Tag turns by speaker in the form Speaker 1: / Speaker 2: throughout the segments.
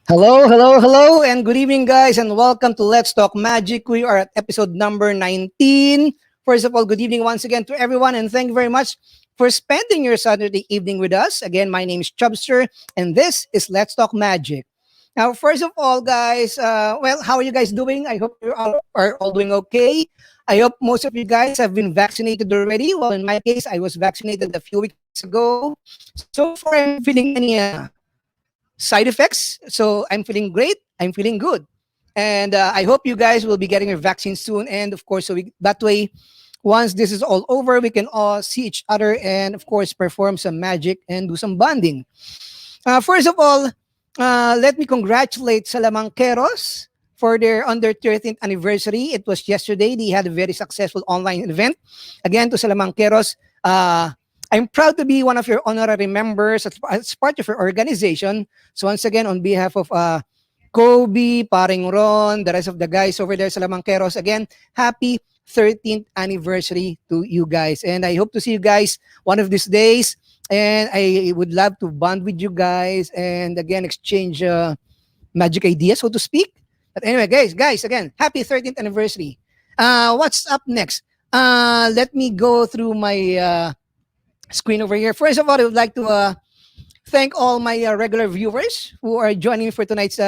Speaker 1: Hello, hello, hello, and good evening, guys, and welcome to Let's Talk Magic. We are at episode number 19. First of all, good evening once again to everyone, and thank you very much for spending your Saturday evening with us. Again, my name is Chubster, and this is Let's Talk Magic. Now, first of all, guys, how are you guys doing? I hope you all are all doing okay. I hope most of you guys have been vaccinated already. Well, in my case, I was vaccinated a few weeks ago. So far, I'm feeling any side effects. So I'm feeling great. I'm feeling good. And I hope you guys will be getting your vaccine soon. And of course, that way, once this is all over, we can all see each other and of course perform some magic and do some bonding. First of all, let me congratulate Salamanqueros for their under 13th anniversary. It was yesterday. They had a very successful online event. Again, to Salamanqueros, I'm proud to be one of your honorary members as part of your organization. So once again, on behalf of Kobe, Paring Ron, the rest of the guys over there, Salamanqueros, again, happy 13th anniversary to you guys. And I hope to see you guys one of these days. And I would love to bond with you guys and again, exchange magic ideas, so to speak. But anyway, guys, again, happy 13th anniversary. What's up next? Let me go through my screen over here. First of all, I would like to thank all my regular viewers who are joining me for tonight's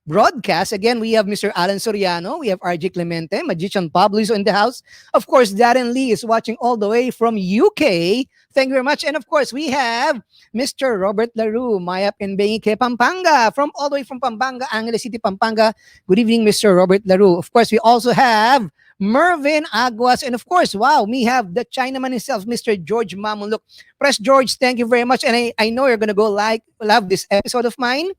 Speaker 1: broadcast. Again, we have Mr. Alan Soriano, we have RJ Clemente, Magician Pablo is in the house. Of course, Darren Lee is watching all the way from UK. Thank you very much. And of course, we have Mr. Robert Larue, Mayap Benike, Pampanga, from all the way from Pampanga, Angeles City, Pampanga. Good evening, Mr. Robert Larue. Of course, we also have Mervin Aguas, and of course, wow, we have the Chinaman himself, Mr. George Mamuluk. Press George, thank you very much, and I know you're gonna love this episode of mine.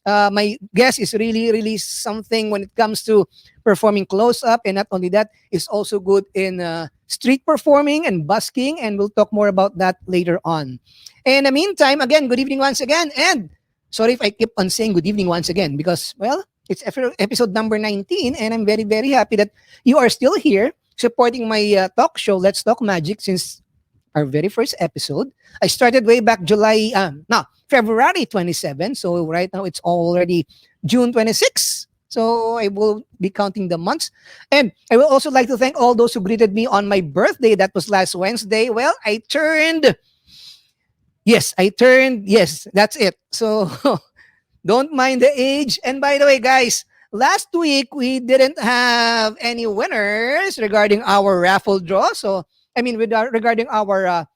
Speaker 1: My guest is really something when it comes to performing close up, and not only that, is also good in street performing and busking, and we'll talk more about that later on. In the meantime, again, good evening once again, and sorry if I keep on saying good evening once again because, well, it's episode number 19, and I'm very happy that you are still here supporting my talk show, Let's Talk Magic, since our very first episode. I started way back February 27. So right now it's already June 26. So I will be counting the months. And I would also like to thank all those who greeted me on my birthday. That was last Wednesday. Well, yes, that's it. So don't mind the age. And by the way, guys, last week we didn't have any winners regarding our raffle draw. So, regarding our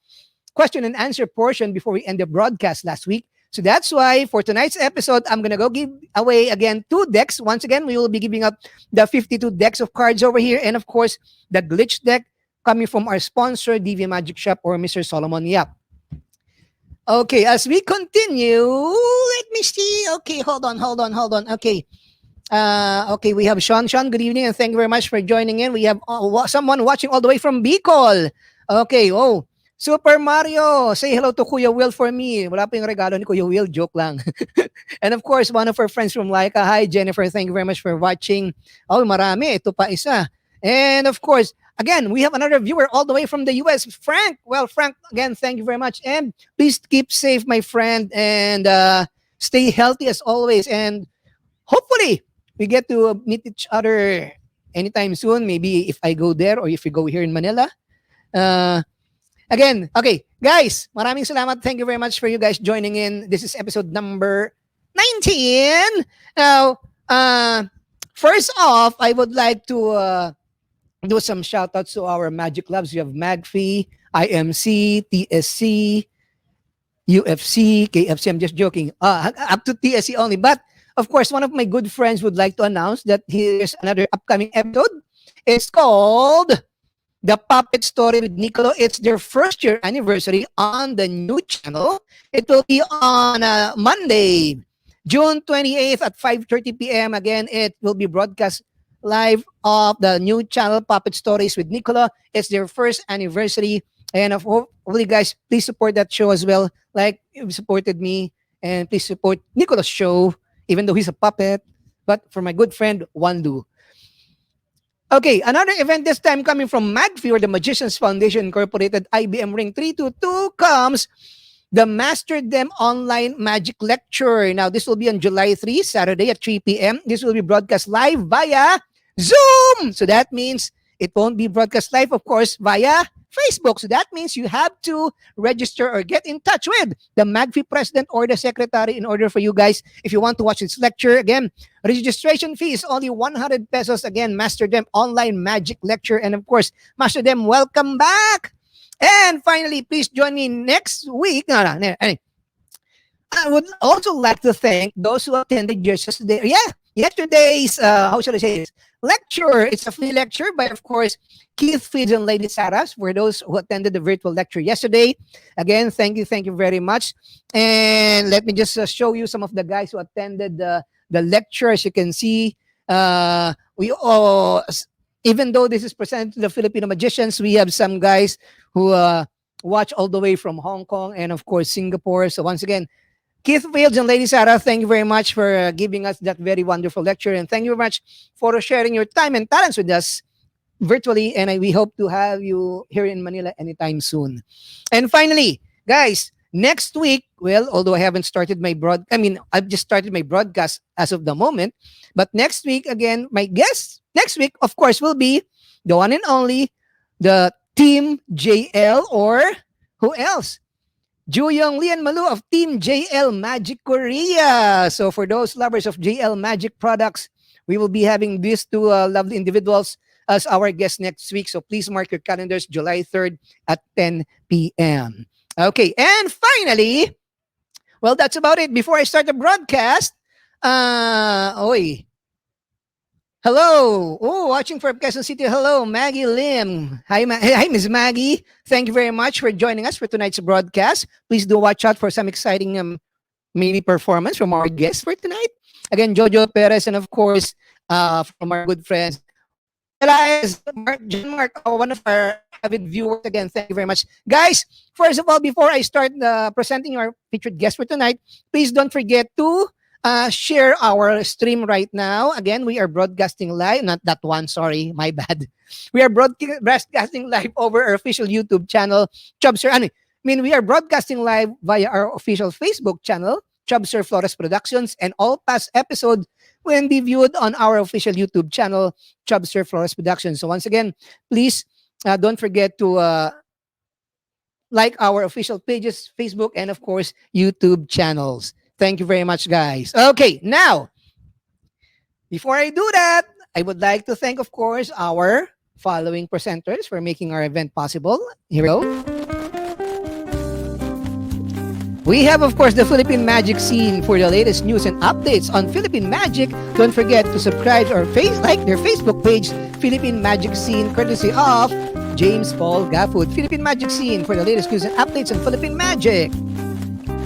Speaker 1: question and answer portion before we end the broadcast last week. So that's why for tonight's episode, I'm going to go give away again 2 decks. Once again, we will be giving up the 52 decks of cards over here. And of course, the glitch deck coming from our sponsor, DV Magic Shop or Mr. Solomon Yap. Okay, as we continue, let me see. Okay, hold on. Okay. Okay, we have Sean. Sean, good evening and thank you very much for joining in. We have someone watching all the way from Bicol. Okay, Super Mario, say hello to Kuya Will for me. Wala pa yung regalo ni Kuya Will, joke lang. And of course, one of our friends from Laika. Hi, Jennifer, thank you very much for watching. Oh, marami. Ito pa isa. And of course, again, we have another viewer all the way from the US, Frank. Well, Frank, again, thank you very much. And please keep safe, my friend, and stay healthy as always. And hopefully, we get to meet each other anytime soon. Maybe if I go there or if we go here in Manila. Again, okay, guys, maraming salamat. Thank you very much for you guys joining in. This is episode number 19. Now, first off, I would like to do some shout outs to our Magic Clubs. We have MagFi, IMC, TSC, UFC, KFC. I'm just joking. Up to TSC only. But of course, one of my good friends would like to announce that here's another upcoming episode. It's called The Puppet Story with Nicolo. It's their first year anniversary on the new channel. It will be on Monday, June 28th at 5:30 p.m. Again, it will be broadcast live of the new channel, Puppet Stories with Nicolo. It's their first anniversary. And hopefully, guys, please support that show as well. Like you've supported me. And please support Nicolo's show, even though he's a puppet. But for my good friend, Wandu. Okay, another event this time coming from MagFi or the Magicians Foundation Incorporated IBM Ring 322 comes the Master Them Online Magic Lecture. Now, this will be on July 3, Saturday at 3 p.m. This will be broadcast live via Zoom. So that means it won't be broadcast live, of course, via Facebook. So that means you have to register or get in touch with the MAGFI president or the secretary in order for you guys, if you want to watch this lecture. Again, registration fee is only 100 pesos. Again, Master Them Online Magic Lecture. And of course, Master Them, welcome back. And finally, please join me next week. I would also like to thank those who attended yesterday's, how should I say this, lecture. It's a free lecture by, of course, Keith Fields and Lady Saras, for those who attended the virtual lecture yesterday. Again, thank you very much. And let me just show you some of the guys who attended the lecture. As you can see, we all, even though this is presented to the Filipino magicians, we have some guys who watch all the way from Hong Kong and, of course, Singapore. So once again, Keith Fields and Lady Sarah, thank you very much for giving us that very wonderful lecture. And thank you very much for sharing your time and talents with us virtually. And we hope to have you here in Manila anytime soon. And finally, guys, next week, well, although I haven't started my I've just started my broadcast as of the moment. But next week, again, my guest next week, of course, will be the one and only, the Team JL, or who else? Juyong Lian Malu of Team JL Magic Korea. So for those lovers of JL Magic products, we will be having these two lovely individuals as our guests next week. So please mark your calendars, July 3rd at 10 p.m. Okay, and finally, well, that's about it. Before I start the broadcast, hello. Oh, watching from Quezon City. Hello, Maggie Lim. Hi, hi, Miss Maggie. Thank you very much for joining us for tonight's broadcast. Please do watch out for some exciting maybe performance from our guests for tonight. Again, Jojo Perez, and of course, from our good friends, Elias, John Mark, one of our avid viewers. Again, thank you very much. Guys, first of all, before I start presenting our featured guest for tonight, please don't forget to share our stream right now. Again, we are broadcasting live. Not that one, sorry, my bad. We are broadcasting live over our official YouTube channel, Chubster. We are broadcasting live via our official Facebook channel, Chubster Flores Productions, and all past episodes will be viewed on our official YouTube channel, Chubster Flores Productions. So once again, please don't forget to like our official pages, Facebook, and of course, YouTube channels. Thank you very much, guys. Okay, now, before I do that, I would like to thank, of course, our following presenters for making our event possible. Here we go. We have, of course, the Philippine Magic Scene. For the latest news and updates on Philippine Magic, don't forget to subscribe or like their Facebook page, Philippine Magic Scene, courtesy of James Paul Gafood. Philippine Magic Scene for the latest news and updates on Philippine Magic.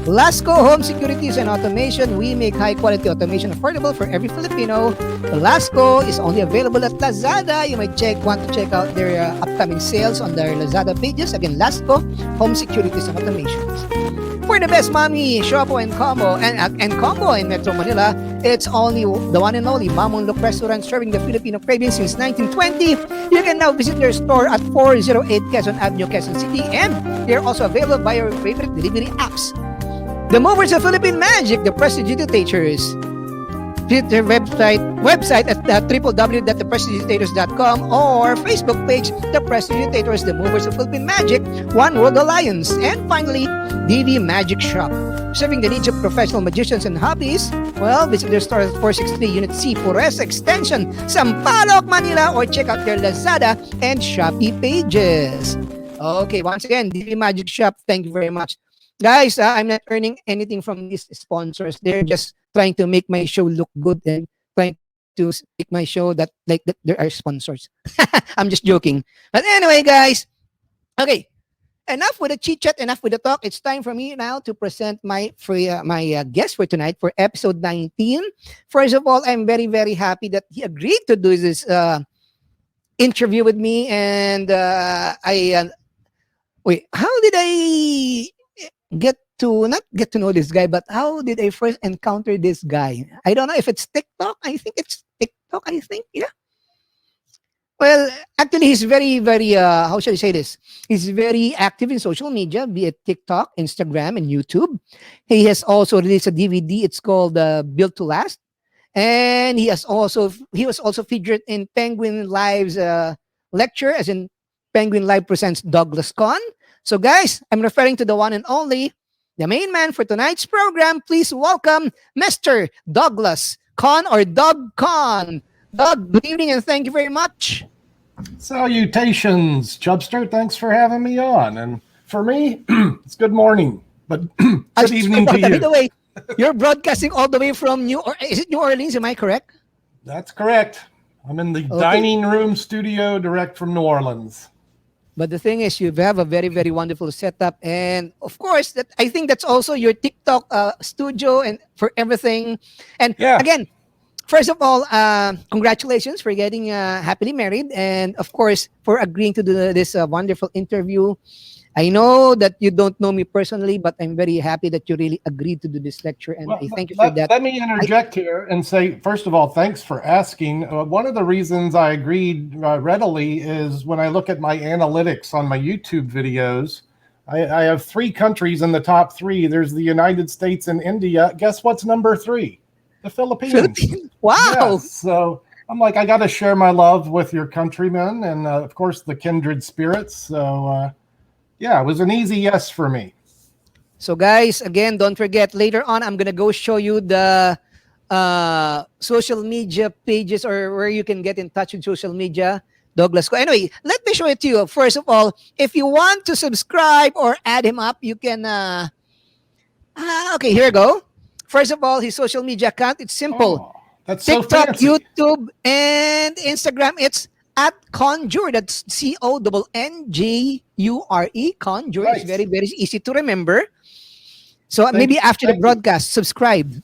Speaker 1: Lasco Home Securities and Automation. We make high-quality automation affordable for every Filipino. Lasco is only available at Lazada. You might want to check out their upcoming sales on their Lazada pages. Again, Lasco Home Securities and Automations. For the best mommy, Shopo and combo in Metro Manila, it's only the one and only Mamon Look Restaurant, serving the Filipino cravings since 1920. You can now visit their store at 408 Quezon Avenue, Quezon City, and they're also available via your favorite delivery apps. The movers of Philippine Magic, the Prestidigitators. Visit their website at www.theprestidigitators.com or Facebook page, The Prestidigitators, the movers of Philippine Magic, One World Alliance. And finally, DV Magic Shop. Serving the needs of professional magicians and hobbies, well, visit their store at 463 Unit C, Flores Extension, Sampaloc, Manila, or check out their Lazada and Shopee pages. Okay, once again, DV Magic Shop, thank you very much. Guys, I'm not earning anything from these sponsors. They're just trying to make my show look good and trying to make my show that there are sponsors. I'm just joking. But anyway, guys, okay, enough with the chit-chat, enough with the talk. It's time for me now to present my guest for tonight for episode 19. First of all, I'm very, very happy that he agreed to do this interview with me. And how did I not get to know this guy, but how did I first encounter this guy? I don't know if it's TikTok. I think it's TikTok, yeah. Well, actually, he's very, very, how should I say this? He's very active in social media, be it TikTok, Instagram, and YouTube. He has also released a DVD. It's called Built to Last. And he was also featured in Penguin Live's lecture, as in Penguin Live presents Douglas Conn. So, guys, I'm referring to the one and only, the main man for tonight's program. Please welcome Mr. Douglas Conn or Doug Conn. Doug, good evening and thank you very much.
Speaker 2: Salutations, Chubster. Thanks for having me on. And for me, it's good morning, but good evening to you.
Speaker 1: By the way, you're broadcasting all the way from is it New Orleans? Am I correct?
Speaker 2: That's correct. I'm in the dining room studio direct from New Orleans.
Speaker 1: But the thing is, you have a very, very wonderful setup. And of course, that I think that's also your TikTok studio and for everything. And again, first of all, congratulations for getting happily married. And of course, for agreeing to do this wonderful interview. I know that you don't know me personally, but I'm very happy that you really agreed to do this lecture. And I thank you for that.
Speaker 2: Let me interject here and say, first of all, thanks for asking. One of the reasons I agreed readily is when I look at my analytics on my YouTube videos, I have 3 countries in the top 3. There's the United States and India. Guess what's number 3? The Philippines.
Speaker 1: Wow.
Speaker 2: Yes, so I'm like, I got to share my love with your countrymen and, of course, the kindred spirits. So, yeah, it was an easy yes for me.
Speaker 1: So, guys, again, don't forget, later on, I'm going to go show you the social media pages or where you can get in touch with social media. Douglas. Anyway, let me show it to you. First of all, if you want to subscribe or add him up, you can... okay, here we go. First of all, his social media account, it's simple.
Speaker 2: Oh, that's
Speaker 1: TikTok,
Speaker 2: so fancy.
Speaker 1: YouTube, and Instagram, it's at Conjure. That's CONNJURE. Conjure.
Speaker 2: Right.
Speaker 1: It's very, very easy to remember. So maybe after the broadcast, subscribe.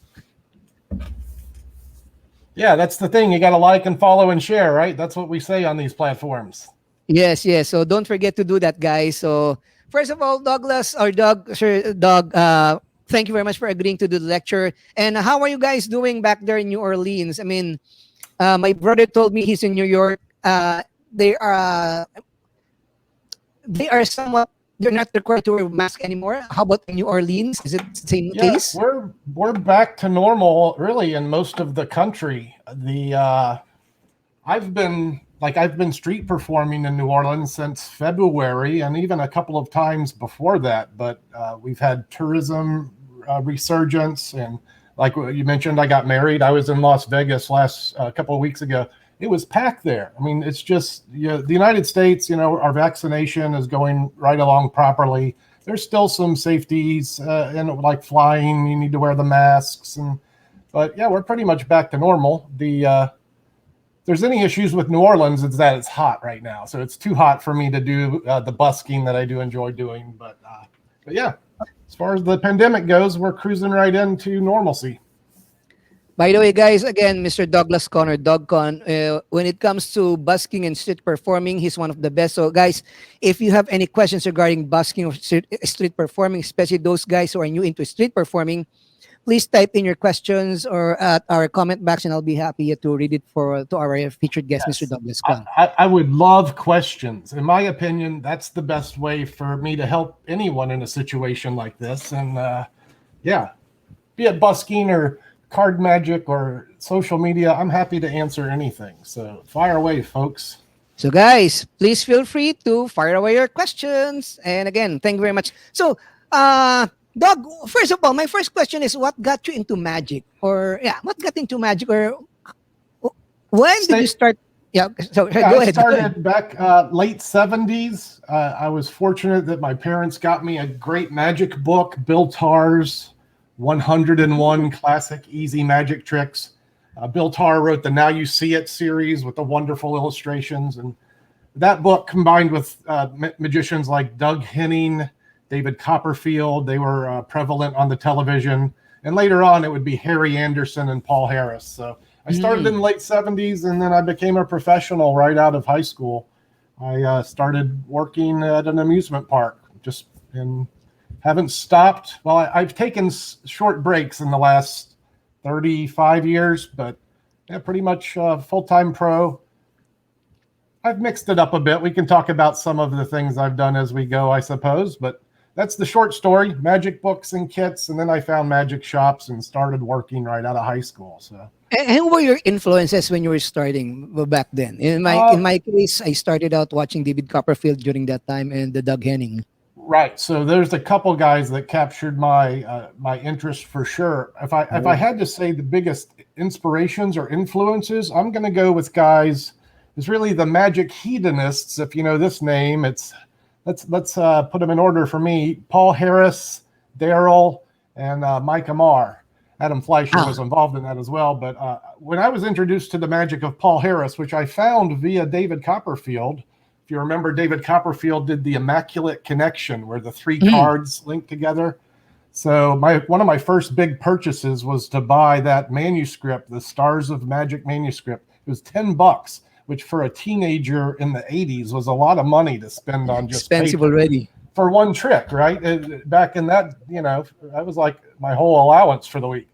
Speaker 2: Yeah, that's the thing. You got to like and follow and share, right? That's what we say on these platforms.
Speaker 1: Yes, yes. So don't forget to do that, guys. So first of all, Douglas or Doug, sir, Doug, thank you very much for agreeing to do the lecture. And how are you guys doing back there in New Orleans? I mean, my brother told me he's in New York. They are somewhat, they're not required to wear a mask anymore. How about in New Orleans? Is it the same case?
Speaker 2: We're back to normal really in most of the country. I've been street performing in New Orleans since February and even a couple of times before that, but we've had tourism resurgence, and like you mentioned, I got married. I was in Las Vegas last couple of weeks ago. It was packed there. I mean, it's just, the United States, our vaccination is going right along properly. There's still some safeties, and like flying, you need to wear the masks. But yeah, we're pretty much back to normal. If there's any issues with New Orleans, it's that it's hot right now. So it's too hot for me to do the busking that I do enjoy doing. But yeah, as far as the pandemic goes, we're cruising right into normalcy.
Speaker 1: By the way, guys, again, Mr. Douglas Conn or Doug Conn, when it comes to busking and street performing, he's one of the best. So, guys, if you have any questions regarding busking or street performing, especially those guys who are new into street performing, please type in your questions or at our comment box, and I'll be happy to read it to our featured guest,
Speaker 2: Yes.
Speaker 1: Mr. Douglas Conn.
Speaker 2: I would love questions. In my opinion, that's the best way for me to help anyone in a situation like this. And yeah, be it busking or card magic or social media, I'm happy to answer anything. So fire away, folks.
Speaker 1: So, guys, please feel free to fire away your questions. And again, thank you very much. So, Doug, first of all, my first question is, what got you into magic? What got into magic? Or when did you start? Yeah, so go ahead.
Speaker 2: I started back late 70s. I was fortunate that my parents got me a great magic book, Bill Tarr's 101 Classic Easy Magic Tricks. Bill Tarr wrote the Now You See It series with the wonderful illustrations. And that book, combined with magicians like Doug Henning, David Copperfield, they were prevalent on the television. And later on, it would be Harry Anderson and Paul Harris. So I started in the late 70s, and then I became a professional right out of high school. I started working at an amusement park, and haven't stopped. Well, I've taken short breaks in the last 35 years, but yeah, pretty much full-time pro. I've mixed it up a bit. We can talk about some of the things I've done as we go, I suppose. But that's the short story, magic books and kits. And then I found magic shops and started working right out of high school. So.
Speaker 1: And who were your influences when you were starting back then? In my case, I started out watching David Copperfield during that time and the Doug Henning.
Speaker 2: Right. So there's a couple guys that captured my my interest for sure. If I had to say the biggest inspirations or influences, I'm going to go with guys. It's really the magic hedonists. If you know this name, it's let's put them in order for me. Paul Harris, Daryl, and Mike Amar. Adam Fleischer was involved in that as well. But when I was introduced to the magic of Paul Harris, which I found via David Copperfield, if you remember, David Copperfield did the Immaculate Connection, where the 3 cards link together. So one of my first big purchases was to buy that manuscript, the Stars of Magic manuscript. It was $10, which for a teenager in the 80s was a lot of money to spend on just
Speaker 1: expensive
Speaker 2: paper
Speaker 1: already
Speaker 2: for one trick, right? Back in that, that was like my whole allowance for the week.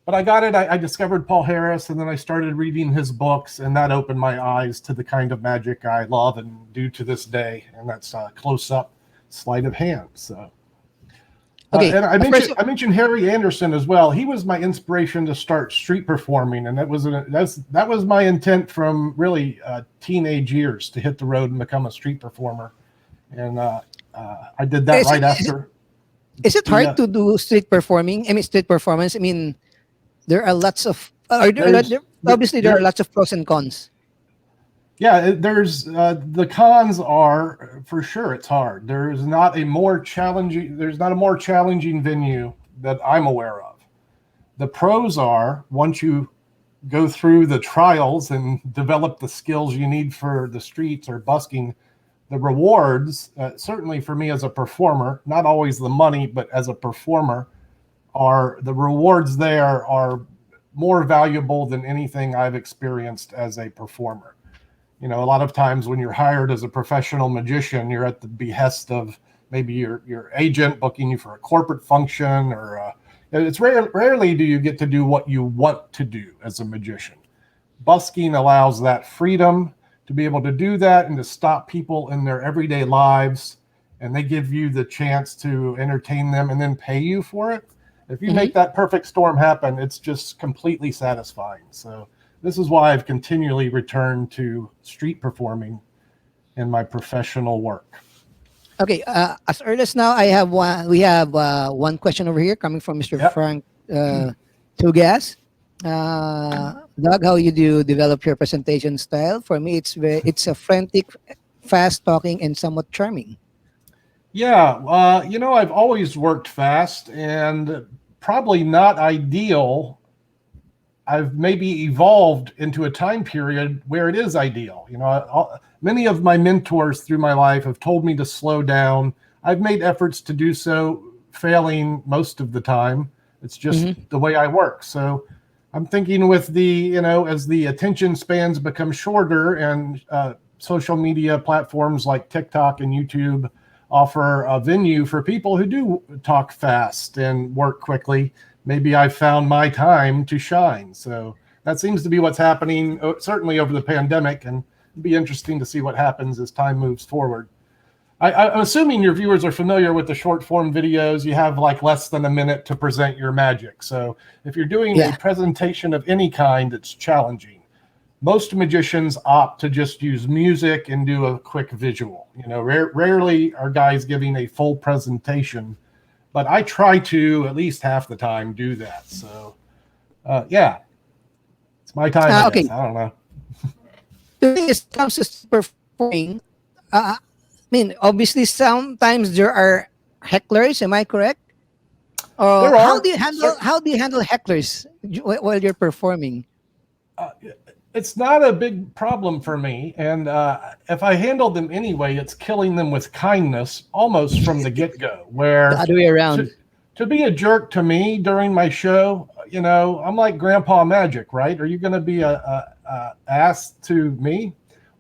Speaker 2: But I got it. I discovered Paul Harris, and then I started reading his books, and that opened my eyes to the kind of magic I love and do to this day, and that's close-up sleight of hand. So,
Speaker 1: okay.
Speaker 2: And I mentioned Harry Anderson as well. He was my inspiration to start street performing, and that was my intent from really teenage years, to hit the road and become a street performer. And I did that right after.
Speaker 1: Is it hard to do street performing? I mean, street performance. I mean, there are lots of obviously there are lots of pros and cons.
Speaker 2: Yeah, there's the cons are for sure it's hard. There's not a more challenging venue that I'm aware of. The pros are, once you go through the trials and develop the skills you need for the streets or busking, the rewards, certainly for me as a performer, not always the money, but as a performer, the rewards there are more valuable than anything I've experienced as a performer. A lot of times when you're hired as a professional magician, you're at the behest of maybe your agent booking you for a corporate function, or it's rarely do you get to do what you want to do as a magician. Busking allows that freedom to be able to do that and to stop people in their everyday lives, and they give you the chance to entertain them and then pay you for it. If you make that perfect storm happen, it's just completely satisfying. So this is why I've continually returned to street performing in my professional work.
Speaker 1: Okay, as early as now, we have one question over here coming from Mr. Frank Tugas. Doug, how you do develop your presentation style? For me, it's a frantic, fast talking, and somewhat charming.
Speaker 2: Yeah, I've always worked fast and probably not ideal. I've maybe evolved into a time period where it is ideal. Many of my mentors through my life have told me to slow down. I've made efforts to do so, failing most of the time. It's just the way I work. So I'm thinking with as the attention spans become shorter and social media platforms like TikTok and YouTube offer a venue for people who do talk fast and work quickly, maybe I've found my time to shine. So that seems to be what's happening, certainly over the pandemic, and it'd be interesting to see what happens as time moves forward. I'm assuming your viewers are familiar with the short form videos. You have like less than a minute to present your magic. So if you're doing a presentation of any kind, it's challenging. Most magicians opt to just use music and do a quick visual. Rarely are guys giving a full presentation, but I try to at least half the time do that. So, it's my time.
Speaker 1: Okay.
Speaker 2: I don't know.
Speaker 1: The thing is, comes to performing. I mean, obviously, sometimes there are hecklers. Am I correct?
Speaker 2: There are.
Speaker 1: How do you handle hecklers while you're performing?
Speaker 2: It's not a big problem for me, and if I handle them anyway, it's killing them with kindness almost from the get-go. Where
Speaker 1: the other way around.
Speaker 2: To be a jerk to me during my show, I'm like Grandpa Magic, right? Are you going to be a ass to me?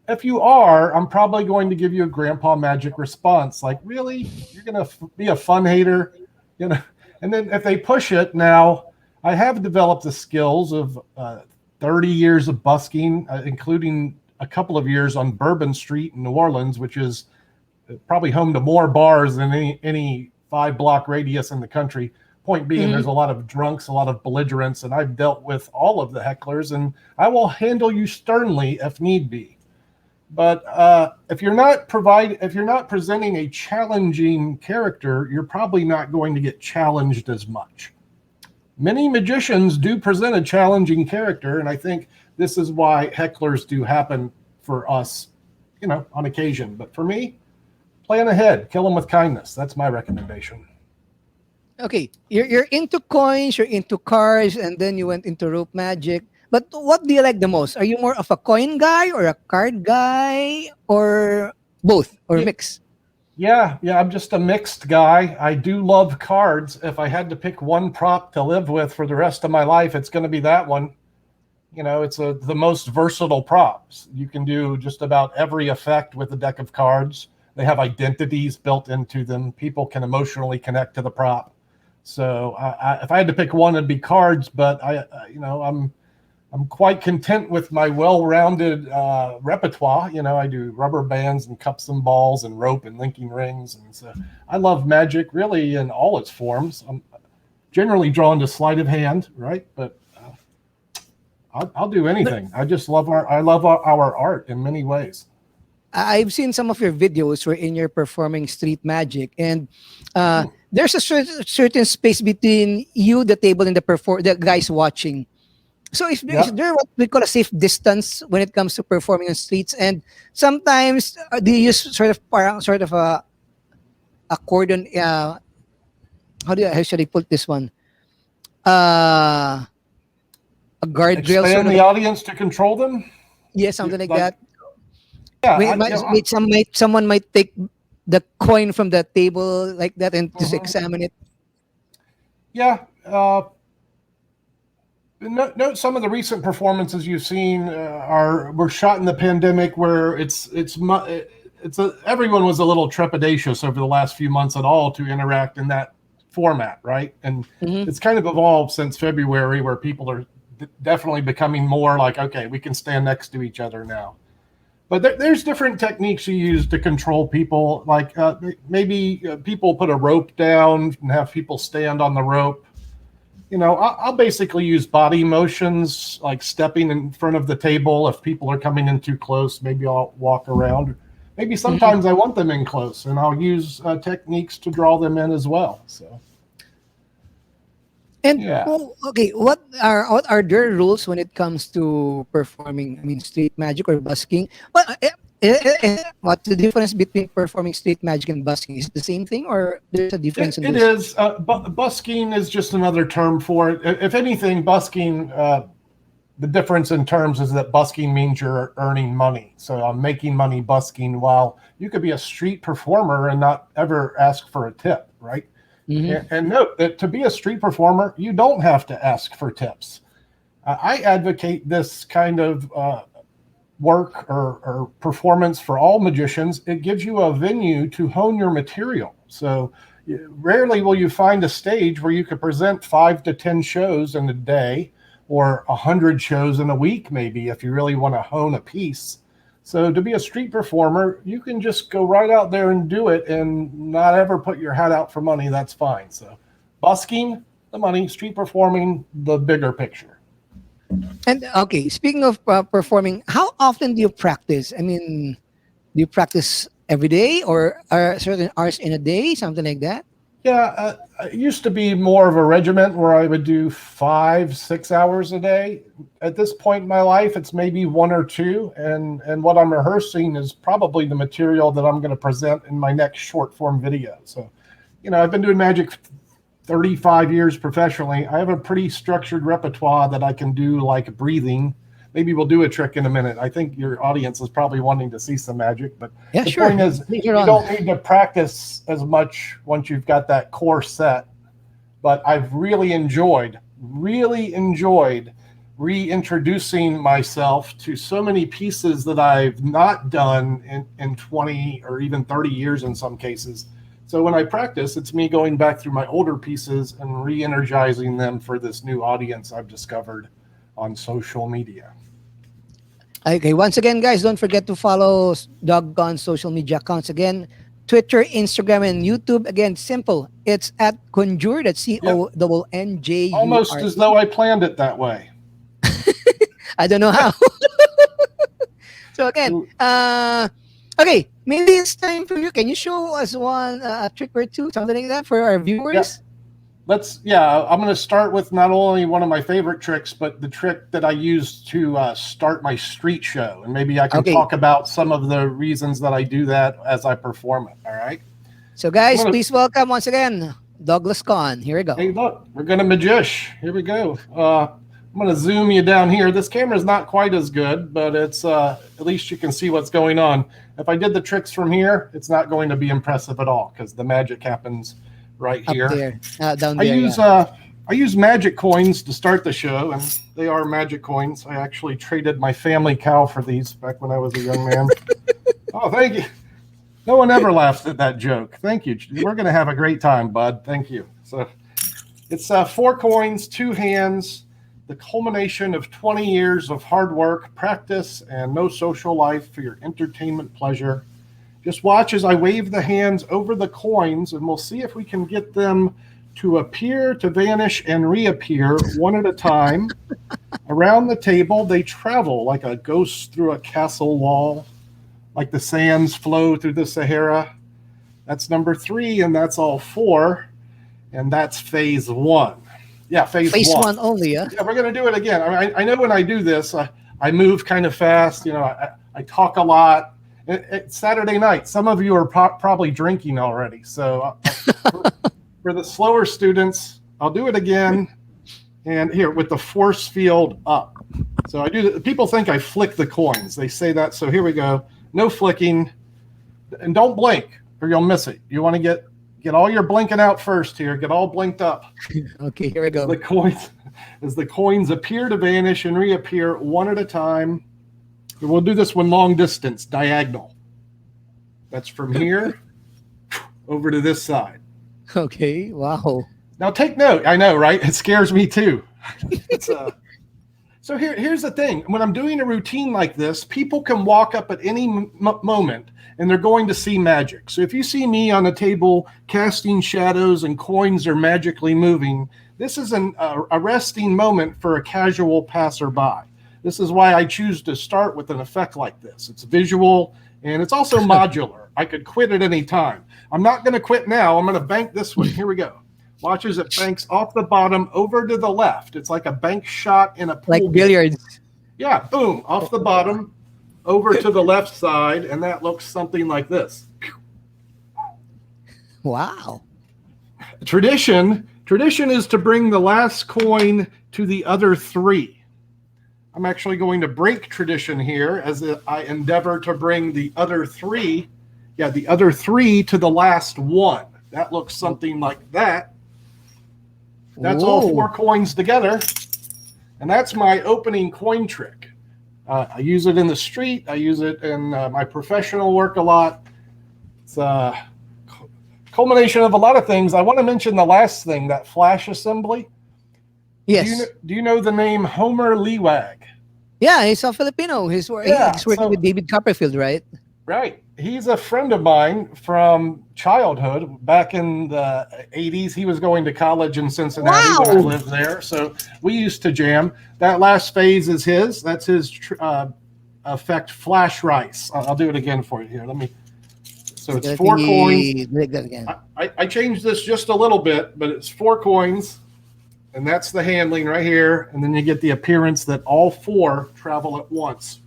Speaker 2: If you are, I'm probably going to give you a Grandpa Magic response, like, really? You're going to be a fun hater? And then if they push it, now I have developed the skills of 30 years of busking, including a couple of years on Bourbon Street in New Orleans, which is probably home to more bars than any 5-block radius in the country. Point being, there's a lot of drunks, a lot of belligerents, and I've dealt with all of the hecklers, and I will handle you sternly if need be. But if you're not presenting a challenging character, you're probably not going to get challenged as much. Many magicians do present a challenging character, and I think this is why hecklers do happen for us, on occasion. But for me, plan ahead, kill them with kindness. That's my recommendation.
Speaker 1: Okay, you're into coins, you're into cards, and then you went into rope magic. But what do you like the most? Are you more of a coin guy or a card guy, or both, or mix?
Speaker 2: Yeah, I'm just a mixed guy. I do love cards. If I had to pick one prop to live with for the rest of my life, it's going to be that one. It's the most versatile props. You can do just about every effect with a deck of cards. They have identities built into them. People can emotionally connect to the prop. So if I had to pick one, it'd be cards. But I'm quite content with my well-rounded repertoire. I do rubber bands and cups and balls and rope and linking rings. And so I love magic really in all its forms. I'm generally drawn to sleight of hand, right? But I'll do anything. I just love our art in many ways.
Speaker 1: I've seen some of your videos wherein you're performing street magic, and there's a certain space between you, the table, and the guys watching. So is there what we call a safe distance when it comes to performing on streets? And sometimes do you use sort of a cordon? How should I put this one? A guardrail.
Speaker 2: Expand the audience to control them.
Speaker 1: Yeah, something like that.
Speaker 2: Yeah,
Speaker 1: someone might take the coin from the table like that and just examine it.
Speaker 2: Yeah. Note some of the recent performances you've seen were shot in the pandemic, where everyone was a little trepidatious over the last few months at all to interact in that format, right? And it's kind of evolved since February, where people are definitely becoming more like, okay, we can stand next to each other now. But there's different techniques you use to control people. Like maybe people put a rope down and have people stand on the rope. I'll basically use body motions, like stepping in front of the table. If people are coming in too close, maybe I'll walk around. Maybe sometimes I want them in close, and I'll use techniques to draw them in as well. So.
Speaker 1: And what are their rules when it comes to performing? I mean, street magic or busking. What's the difference between performing street magic and busking? Is it the same thing, or there's a difference?
Speaker 2: It is. Busking is just another term for it. If anything, busking, the difference in terms is that busking means you're earning money. So I'm making money busking, while you could be a street performer and not ever ask for a tip, right? And note that to be a street performer, you don't have to ask for tips. I advocate this kind of work or performance for all magicians. It gives you a venue to hone your material. So rarely will you find a stage where you could present 5 to 10 shows in a day, or 100 shows in a week, maybe, if you really want to hone a piece. So to be a street performer, you can just go right out there and do it and not ever put your hat out for money. That's fine. So busking, the money; street performing, the bigger picture.
Speaker 1: And okay, speaking of performing, how often do you practice? I mean, do you practice every day, or are certain hours in a day, something like that?
Speaker 2: Yeah, it used to be more of a regiment where I would do 5-6 hours a day. At this point in my life, it's maybe 1 or 2, and what I'm rehearsing is probably the material that I'm going to present in my next short form video. So, I've been doing magic 35 years professionally. I have a pretty structured repertoire that I can do, like breathing. Maybe we'll do a trick in a minute. I think your audience is probably wanting to see some magic, but the point is, you don't need to practice as much once you've got that core set. But I've really enjoyed reintroducing myself to so many pieces that I've not done in 20 or even 30 years in some cases. So when I practice, it's me going back through my older pieces and re-energizing them for this new audience I've discovered on social media.
Speaker 1: Okay, once again, guys, don't forget to follow Doug Conn's social media accounts. Again, Twitter, Instagram, and YouTube. Again, simple. It's at Conjure. That's
Speaker 2: Yep. Almost as
Speaker 1: CONNJURE.
Speaker 2: though I planned it that way.
Speaker 1: I don't know how. So again, okay, maybe it's time for you. Can you show us one a trick or two, something like that, for our viewers?
Speaker 2: I'm going to start with not only one of my favorite tricks, but the trick that I use to start my street show. And maybe I can talk about some of the reasons that I do that as I perform it. All right.
Speaker 1: So guys, please welcome once again, Douglas Conn. Here we go.
Speaker 2: Hey, look, we're going to magish. Here we go. I'm going to zoom you down here. This camera is not quite as good, but it's at least you can see what's going on. If I did the tricks from here, it's not going to be impressive at all because the magic happens right here.
Speaker 1: Up there. Down there.
Speaker 2: I use magic coins to start the show, and they are magic coins. I actually traded my family cow for these back when I was a young man. Oh, thank you. No one ever laughs at that joke. Thank you. We're going to have a great time, bud. Thank you. So it's 4 coins, 2 hands, the culmination of 20 years of hard work, practice, and no social life for your entertainment pleasure. Just watch as I wave the hands over the coins, and we'll see if we can get them to appear, to vanish, and reappear one at a time. Around the table, they travel like a ghost through a castle wall, like the sands flow through the Sahara. That's number 3, and that's all 4, and that's phase 1. Yeah, phase 1
Speaker 1: only, yeah?
Speaker 2: Yeah, we're going to do it again. I know when I do this, I move kind of fast. You know, I talk a lot. It's Saturday night. Some of you are probably drinking already. So for the slower students, I'll do it again. And here with the force field up. So I do. People think I flick the coins. They say that. So here we go. No flicking. And don't blink or you'll miss it. You want to get all your blinking out first here. Get all blinked up.
Speaker 1: Okay, here we go.
Speaker 2: As the coins appear to vanish and reappear one at a time. We'll do this one long distance, diagonal. That's from here over to this side.
Speaker 1: Okay, wow.
Speaker 2: Now take note. I know, right? It scares me too. So here's the thing. When I'm doing a routine like this, people can walk up at any moment and they're going to see magic. So if you see me on a table casting shadows and coins are magically moving, this is an arresting moment for a casual passerby. This is why I choose to start with an effect like this. It's visual and it's also modular. I could quit at any time. I'm not going to quit now. I'm going to bank this way. Here we go. Watch as it banks off the bottom over to the left. It's like a bank shot in a pool.
Speaker 1: Like billiards.
Speaker 2: Yeah, boom, off the bottom over to the left side. And that looks something like this.
Speaker 1: Wow.
Speaker 2: Tradition is to bring the last coin to the other 3. I'm actually going to break tradition here as I endeavor to bring the other 3 to the last 1. That looks something like that. That's all 4 coins together. And that's my opening coin trick. I use it in the street. I use it in my professional work a lot. It's a culmination of a lot of things. I want to mention the last thing, that flash assembly.
Speaker 1: Yes.
Speaker 2: Do you know the name Homer Lewag?
Speaker 1: Yeah, he's a Filipino. He's working with David Copperfield, right?
Speaker 2: Right. He's a friend of mine from childhood. Back in the 80s, he was going to college in Cincinnati when I lived there. So we used to jam. That last phase is his. That's his effect, Flash Rice. I'll do it again for you here. So it's 4 coins. I changed this just a little bit, but it's 4 coins. And that's the handling right here. And then you get the appearance that all 4 travel at once,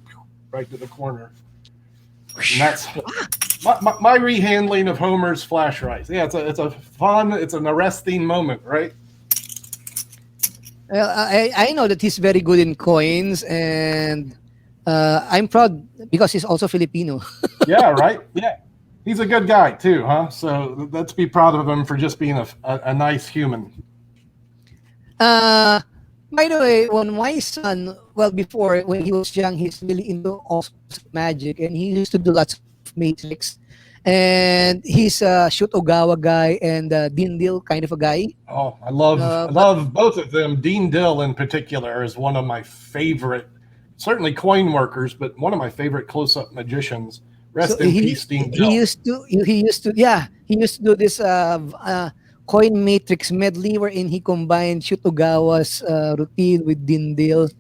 Speaker 2: right to the corner. And that's my rehandling of Homer's Flash Rice. Yeah, it's a fun, it's an arresting moment, right?
Speaker 1: Well, I know that he's very good in coins, and I'm proud because he's also Filipino.
Speaker 2: Yeah, right? Yeah. He's a good guy too, huh? So let's be proud of him for just being a nice human.
Speaker 1: By the way, when my son, before when he was young, he's really into all sorts of magic, and he used to do lots of matrix. And he's a Shoot Ogawa guy and Dean Dill kind of a guy.
Speaker 2: Oh, I love both of them. Dean Dill in particular is one of my favorite certainly coin workers, but one of my favorite close-up magicians. Rest in peace, Dean Bell.
Speaker 1: He used to do this coin matrix medley wherein he combined Shutogawa's routine with Dindil.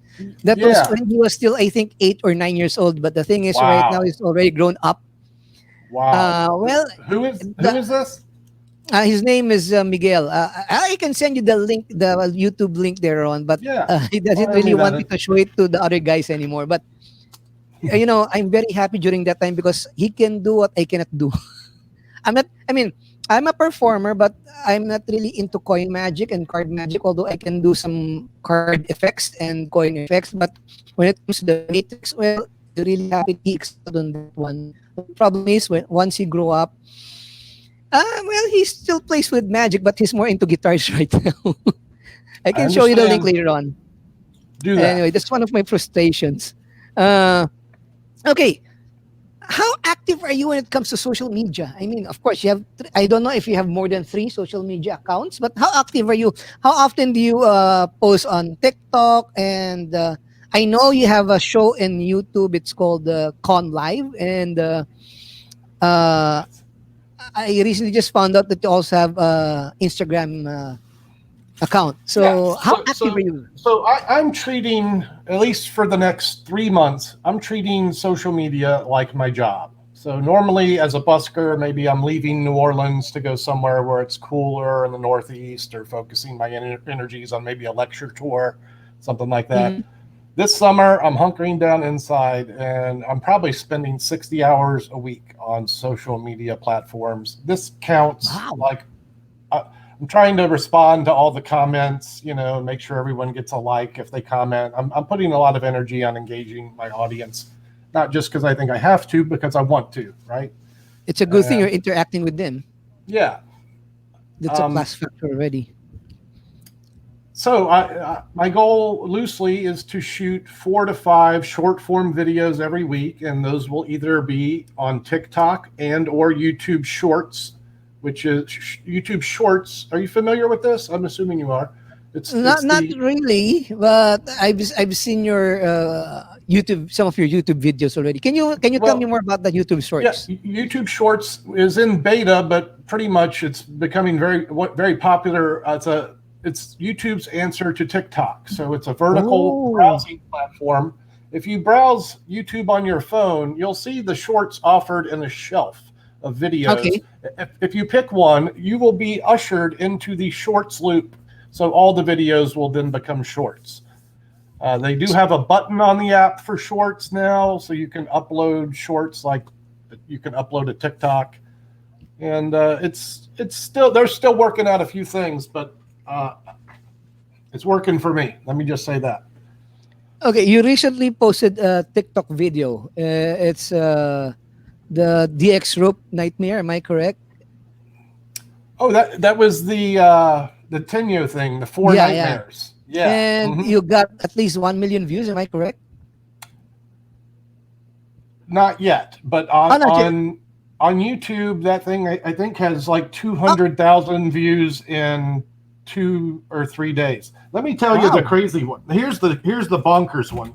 Speaker 1: That was when he was still, I think, 8 or 9 years old. But the thing is, right now he's already grown up.
Speaker 2: Wow.
Speaker 1: Well,
Speaker 2: who is this?
Speaker 1: His name is Miguel. I can send you the link, the YouTube link there on, but he doesn't really want me to show it to the other guys anymore. But I'm very happy during that time because he can do what I cannot do. I'm a performer, but I'm not really into coin magic and card magic, although I can do some card effects and coin effects. But when it comes to the matrix, well, I'm really happy he excelled on that one. The problem is once he grew up, well, he still plays with magic, but he's more into guitars right now. I can show you the link later on.
Speaker 2: Do that.
Speaker 1: Anyway, that's one of my frustrations. Okay. How active are you when it comes to social media? I mean, of course, you have. I don't know if you have more than 3 social media accounts, but how active are you? How often do you post on TikTok? And I know you have a show in YouTube. It's called Con Live, and I recently just found out that you also have Instagram account. So how active are you?
Speaker 2: So I'm treating, at least for the next 3 months, I'm treating social media like my job. So normally as a busker, maybe I'm leaving New Orleans to go somewhere where it's cooler in the Northeast, or focusing my energies on maybe a lecture tour, something like that. Mm-hmm. This summer, I'm hunkering down inside, and I'm probably spending 60 hours a week on social media platforms. This counts. Like, I'm trying to respond to all the comments, make sure everyone gets a like if they comment. I'm putting a lot of energy on engaging my audience, not just because I think I have to, because I want to, right?
Speaker 1: It's a good thing you're interacting with them.
Speaker 2: Yeah.
Speaker 1: That's a plus factor already.
Speaker 2: So my goal loosely is to shoot 4 to 5 short form videos every week, and those will either be on TikTok and or YouTube Shorts, which is YouTube Shorts. Are you familiar with this? I'm assuming you are.
Speaker 1: It's not really, but I've seen your some of your YouTube videos already. Can you tell me more about the YouTube Shorts?
Speaker 2: Yes, YouTube Shorts is in beta, but pretty much it's becoming very popular. It's YouTube's answer to TikTok. So it's a vertical browsing platform. If you browse YouTube on your phone, you'll see the shorts offered in a shelf of videos.
Speaker 1: Okay.
Speaker 2: If you pick one, you will be ushered into the shorts loop. So all the videos will then become shorts. They do have a button on the app for shorts now, so you can upload shorts like you can upload a TikTok. And they're still working out a few things, but it's working for me. Let me just say that.
Speaker 1: Okay, you recently posted a TikTok video. It's the DX Rope Nightmare. Am I correct?
Speaker 2: Oh, that was the Tenyo thing, the 4 nightmares. Yeah.
Speaker 1: And you got at least 1 million views. Am I correct?
Speaker 2: Not yet, but on YouTube, that thing I think has like 200,000 views in 2 or 3 days. Let me tell you the crazy one. Here's the bonkers one.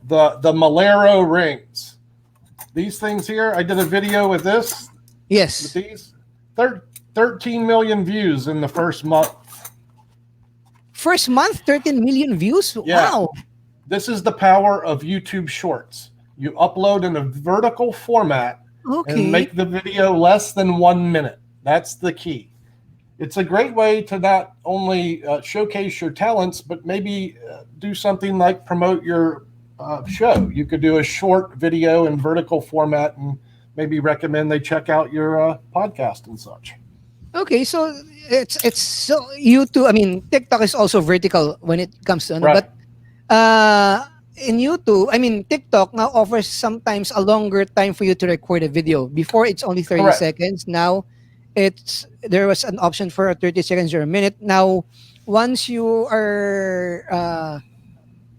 Speaker 2: The Malero rings. These things here, I did a video with this.
Speaker 1: Yes.
Speaker 2: With these. 13 million views in the first month.
Speaker 1: First month, 13 million views?
Speaker 2: Yeah.
Speaker 1: Wow.
Speaker 2: This is the power of YouTube Shorts. You upload in a vertical format and make the video less than 1 minute. That's the key. It's a great way to not only showcase your talents, but maybe do something like promote your show. You could do a short video in vertical format and maybe recommend they check out your podcast and such.
Speaker 1: Okay, so it's so YouTube. I mean, TikTok is also vertical when it comes to,
Speaker 2: right.
Speaker 1: But in YouTube, I mean, TikTok now offers sometimes a longer time for you to record a video. Before it's only 30
Speaker 2: Correct.
Speaker 1: seconds. Now there was an option for 30 seconds or a minute. Now, once you are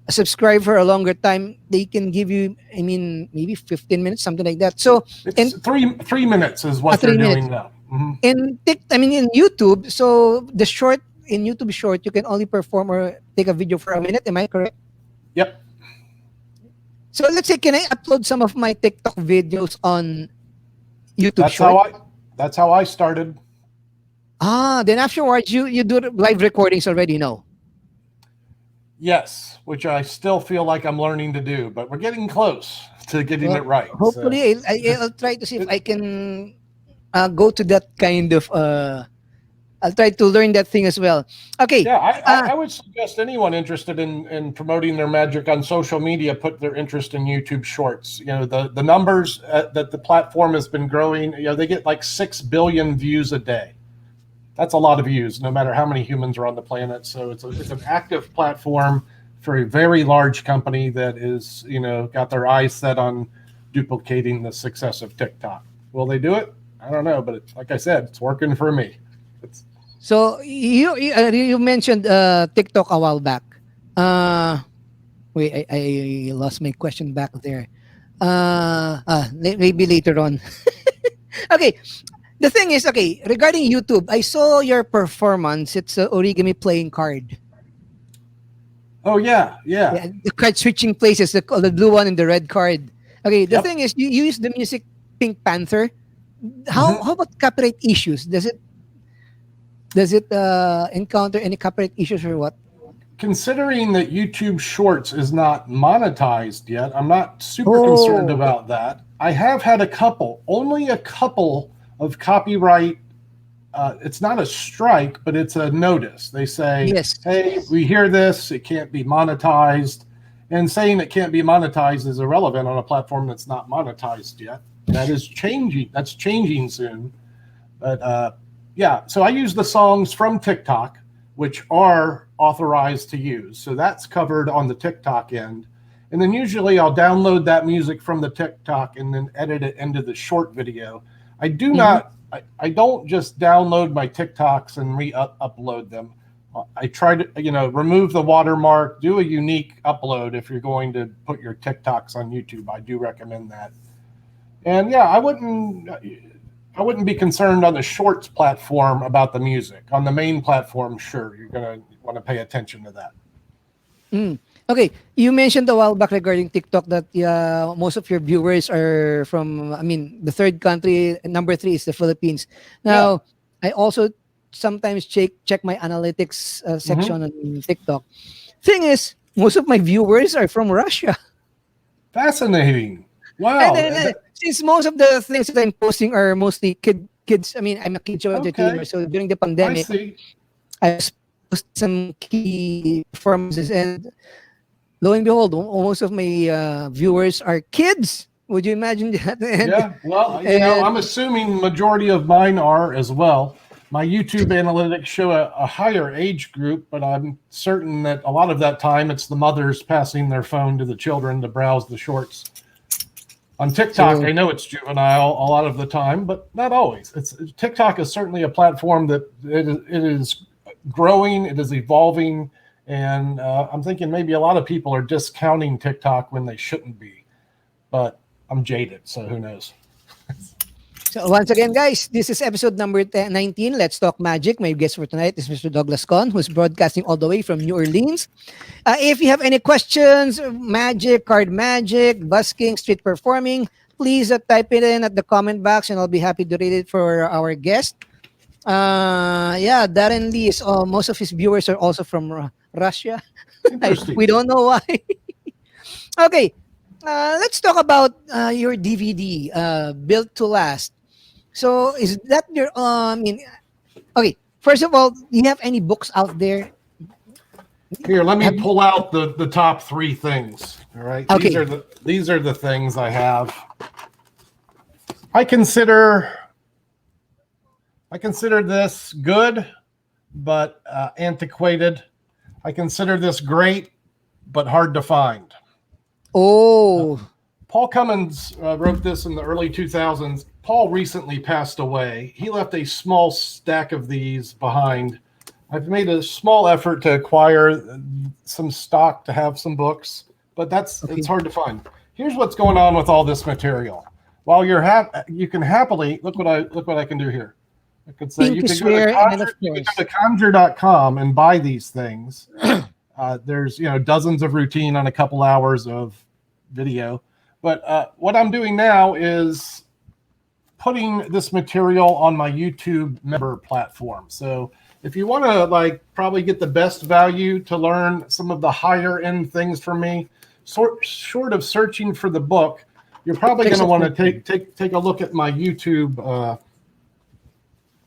Speaker 1: subscribe for a longer time, they can give you, I mean, maybe 15 minutes, something like that. So
Speaker 2: it's 3 minutes is what they're doing now. Mm-hmm.
Speaker 1: In YouTube, so the short in YouTube Short, you can only perform or take a video for a minute. Am I correct?
Speaker 2: Yep.
Speaker 1: So let's say, can I upload some of my TikTok videos on YouTube
Speaker 2: That's
Speaker 1: Short?
Speaker 2: that's how I started.
Speaker 1: Then afterwards, you do live recordings already, no?
Speaker 2: Yes, which I still feel like I'm learning to do, but we're getting close to getting
Speaker 1: Well,
Speaker 2: it right. So
Speaker 1: hopefully, I'll try to see if I can go to that kind of. I'll try to learn that thing as well. Okay.
Speaker 2: yeah,
Speaker 1: Uh,
Speaker 2: I would suggest anyone interested in promoting their magic on social media put their interest in YouTube Shorts. You know, the numbers that the platform has been growing. You know, they get like 6 billion views a day. That's a lot of views, no matter how many humans are on the planet. So it's an active platform for a very large company that is, you know, got their eyes set on duplicating the success of TikTok. Will they do it? I don't know, but like I said, it's working for me. It's,
Speaker 1: so you mentioned TikTok a while back. Uh, Wait, I lost my question back there. Maybe later on. Okay. The thing is, okay, regarding YouTube, I saw your performance. It's a origami playing card.
Speaker 2: oh yeah, yeah.
Speaker 1: Yeah, the card switching places, the blue one and the red card. Okay, the
Speaker 2: Yep.
Speaker 1: thing is, you use the music Pink Panther.
Speaker 2: Mhm.
Speaker 1: How about copyright issues? Does it encounter any copyright issues or what?
Speaker 2: Considering that YouTube Shorts is not monetized yet, I'm not super concerned
Speaker 1: Oh,
Speaker 2: about that. I have had only a couple of copyright. It's not a strike, but it's a notice. They say,
Speaker 1: yes.
Speaker 2: hey, we hear this, it can't be monetized. And saying it can't be monetized is irrelevant on a platform that's not monetized yet. That is changing. That's changing soon. But yeah, so I use the songs from TikTok, which are authorized to use. So that's covered on the TikTok end. And then usually I'll download that music from the TikTok and then edit it into the short video. I do
Speaker 1: Mhm.
Speaker 2: not, I don't just download my TikToks and upload them. I try to, you know, remove the watermark, do a unique upload if you're going to put your TikToks on YouTube. I do recommend that. And yeah, I wouldn't be concerned on the shorts platform about the music. On the main platform, sure, you're going to want to pay attention to that.
Speaker 1: Mm. Okay, you mentioned a while back regarding TikTok that most of your viewers are from, I mean, the third country, number three is the Philippines.
Speaker 2: Yeah.
Speaker 1: Now, I also sometimes check my analytics
Speaker 2: Hmm.
Speaker 1: section on TikTok. Thing is, most of my viewers are from Russia.
Speaker 2: Fascinating.
Speaker 1: And
Speaker 2: Wow.
Speaker 1: then since most of the things that I'm posting are mostly kids, I mean, I'm a kid show entertainer.
Speaker 2: Okay.
Speaker 1: So during the
Speaker 2: I
Speaker 1: pandemic,
Speaker 2: see.
Speaker 1: I just posted some key performances, and lo and behold, most of my viewers are kids. Would you imagine that?
Speaker 2: Yeah. Well, you know, I'm
Speaker 1: And
Speaker 2: assuming majority of mine are as well. My YouTube analytics show a higher age group, but I'm certain that a lot of that time it's the mothers passing their phone to the children to browse the shorts. On TikTok,
Speaker 1: so
Speaker 2: I know it's juvenile a lot of the time, but not always. It's TikTok is certainly a platform that it is growing, it is evolving, and I'm thinking maybe a lot of people are discounting TikTok when they shouldn't be. But I'm jaded, so who knows?
Speaker 1: So once again, guys, this is episode number 19. Let's talk magic. My guest for tonight is Mr. Douglas Conn, who's broadcasting all the way from New Orleans. If you have any questions, magic, card magic, busking, street performing, please type it in at the comment box, and I'll be happy to read it for our guest. Yeah, Darren Lee is. Most of his viewers are also from Russia. We
Speaker 2: Interesting.
Speaker 1: don't know why. Okay, let's talk about your DVD, Built to Last. So is that your I mean, okay, first of all, do you have any books out there?
Speaker 2: Here, let me
Speaker 1: Have you,
Speaker 2: pull out the top three things. All right,
Speaker 1: okay.
Speaker 2: these are the things I have. I consider this good, but antiquated. I consider this great, but hard to find.
Speaker 1: Oh,
Speaker 2: Paul Cummins wrote this in the early 2000s. Paul recently passed away. He left a small stack of these behind. I've made a small effort to acquire some stock to have some books, but it's
Speaker 1: okay.
Speaker 2: hard to find. Here's what's going on with all this material. While you can happily look what I can do here. I could say you could
Speaker 1: Pinkish
Speaker 2: go to
Speaker 1: wear, and then of
Speaker 2: you could
Speaker 1: course,
Speaker 2: go to conjure.com and buy these things. There's dozens of routine on a couple hours of video. But what I'm doing now is putting this material on my YouTube member platform. So if you want to like probably get the best value to learn some of the higher end things from me, short of searching for the book, you're probably going to want to take a look at my YouTube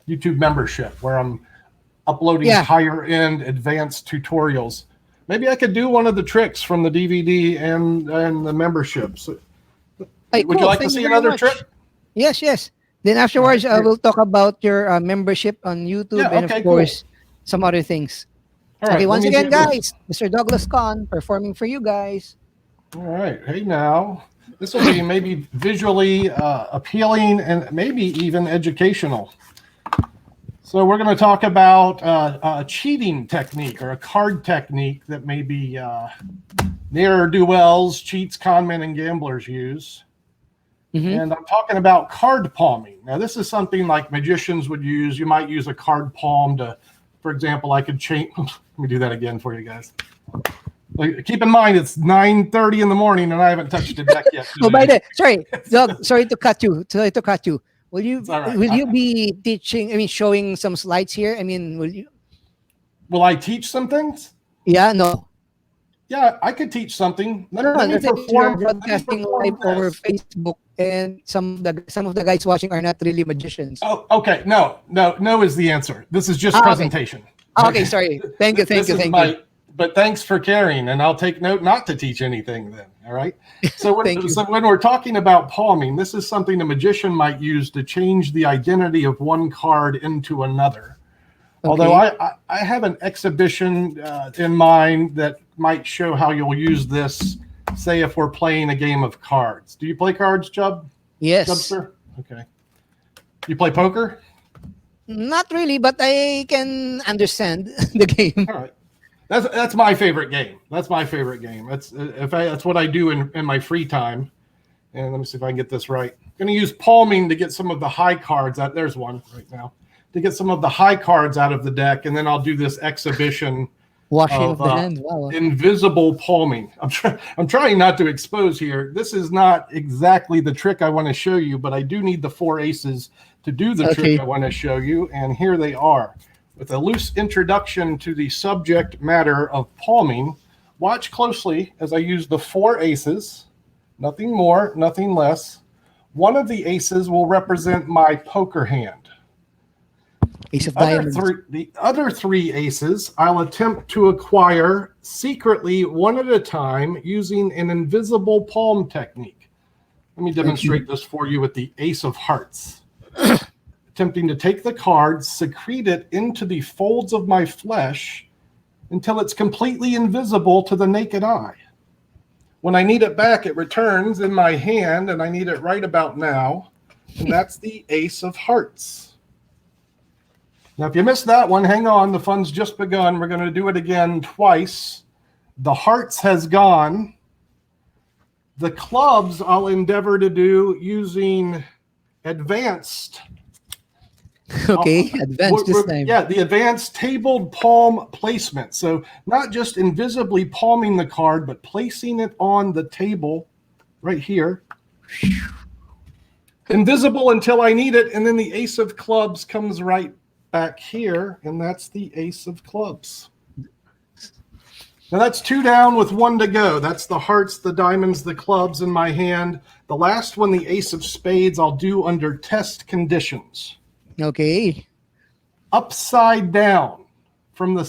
Speaker 2: membership, where I'm uploading higher end advanced tutorials. Maybe I could do one of the tricks from the DVD and the membership. So, would you like to see another trick?
Speaker 1: Yes, yes. Then afterwards, we'll talk about your membership on YouTube and of course some other things.
Speaker 2: All right,
Speaker 1: okay, once again, guys, Mr. Douglas Conn performing for you guys.
Speaker 2: All right, hey now, this will be maybe visually appealing and maybe even educational. So we're going to talk about a cheating technique or a card technique that maybe ne'er-do-wells, cheats, conmen, and gamblers use. And I'm talking about card palming. Now, this is something like magicians would use. You might use a card palm to, for example, I could change. Let me do that again for you guys. Like, keep in mind, it's 9:30 in the morning and I haven't touched the deck yet.
Speaker 1: Oh, by the way, sorry, Doug, sorry to cut you. Will you be teaching, showing some slides here?
Speaker 2: Will I teach some things?
Speaker 1: Yeah, no.
Speaker 2: Yeah, I could teach something.
Speaker 1: You're broadcasting live over Facebook, and some of the guys watching are not really magicians.
Speaker 2: Oh, okay. No is the answer. This is just presentation.
Speaker 1: Okay, sorry. Thank you.
Speaker 2: But thanks for caring, and I'll take note not to teach anything then. All right. So when we're talking about palming, this is something a magician might use to change the identity of one card into another. Okay. Although I have an exhibition in mind that might show how you'll use this, say if we're playing a game of cards. Do you play cards, Chub?
Speaker 1: Yes.
Speaker 2: Chubster? Okay. You play poker?
Speaker 1: Not really, but I can understand the game.
Speaker 2: All right. That's my favorite game. That's what I do in my free time. And let me see if I can get this right. I'm going to use palming to get some of the high cards out. There's one right now. To get some of the high cards out of the deck, and then I'll do this exhibition
Speaker 1: washing of the hand. Wow.
Speaker 2: Invisible palming. I'm trying not to expose here. This is not exactly the trick I want to show you, but I do need the 4 aces to do the trick I want to show you, and here they are. With a loose introduction to the subject matter of palming, watch closely as I use the 4 aces, nothing more, nothing less. One of the aces will represent my poker hand.
Speaker 1: Ace of diamonds.
Speaker 2: The other 3 aces I'll attempt to acquire secretly one at a time using an invisible palm technique. Let me demonstrate this for you with the ace of hearts. Attempting to take the card, secrete it into the folds of my flesh until it's completely invisible to the naked eye. When I need it back, it returns in my hand, and I need it right about now, and that's the ace of hearts. Now, if you missed that one, hang on. The fun's just begun. We're going to do it again twice. The hearts has gone. The clubs I'll endeavor to do using advanced.
Speaker 1: Okay, advanced this time.
Speaker 2: Yeah, the advanced tabled palm placement. So not just invisibly palming the card, but placing it on the table right here. Invisible until I need it, and then the ace of clubs comes right back here, and that's the ace of clubs. Now that's 2 down with 1 to go. That's the hearts, the diamonds, the clubs in my hand. The last one, the ace of spades, I'll do under test conditions.
Speaker 1: Okay.
Speaker 2: Upside down from the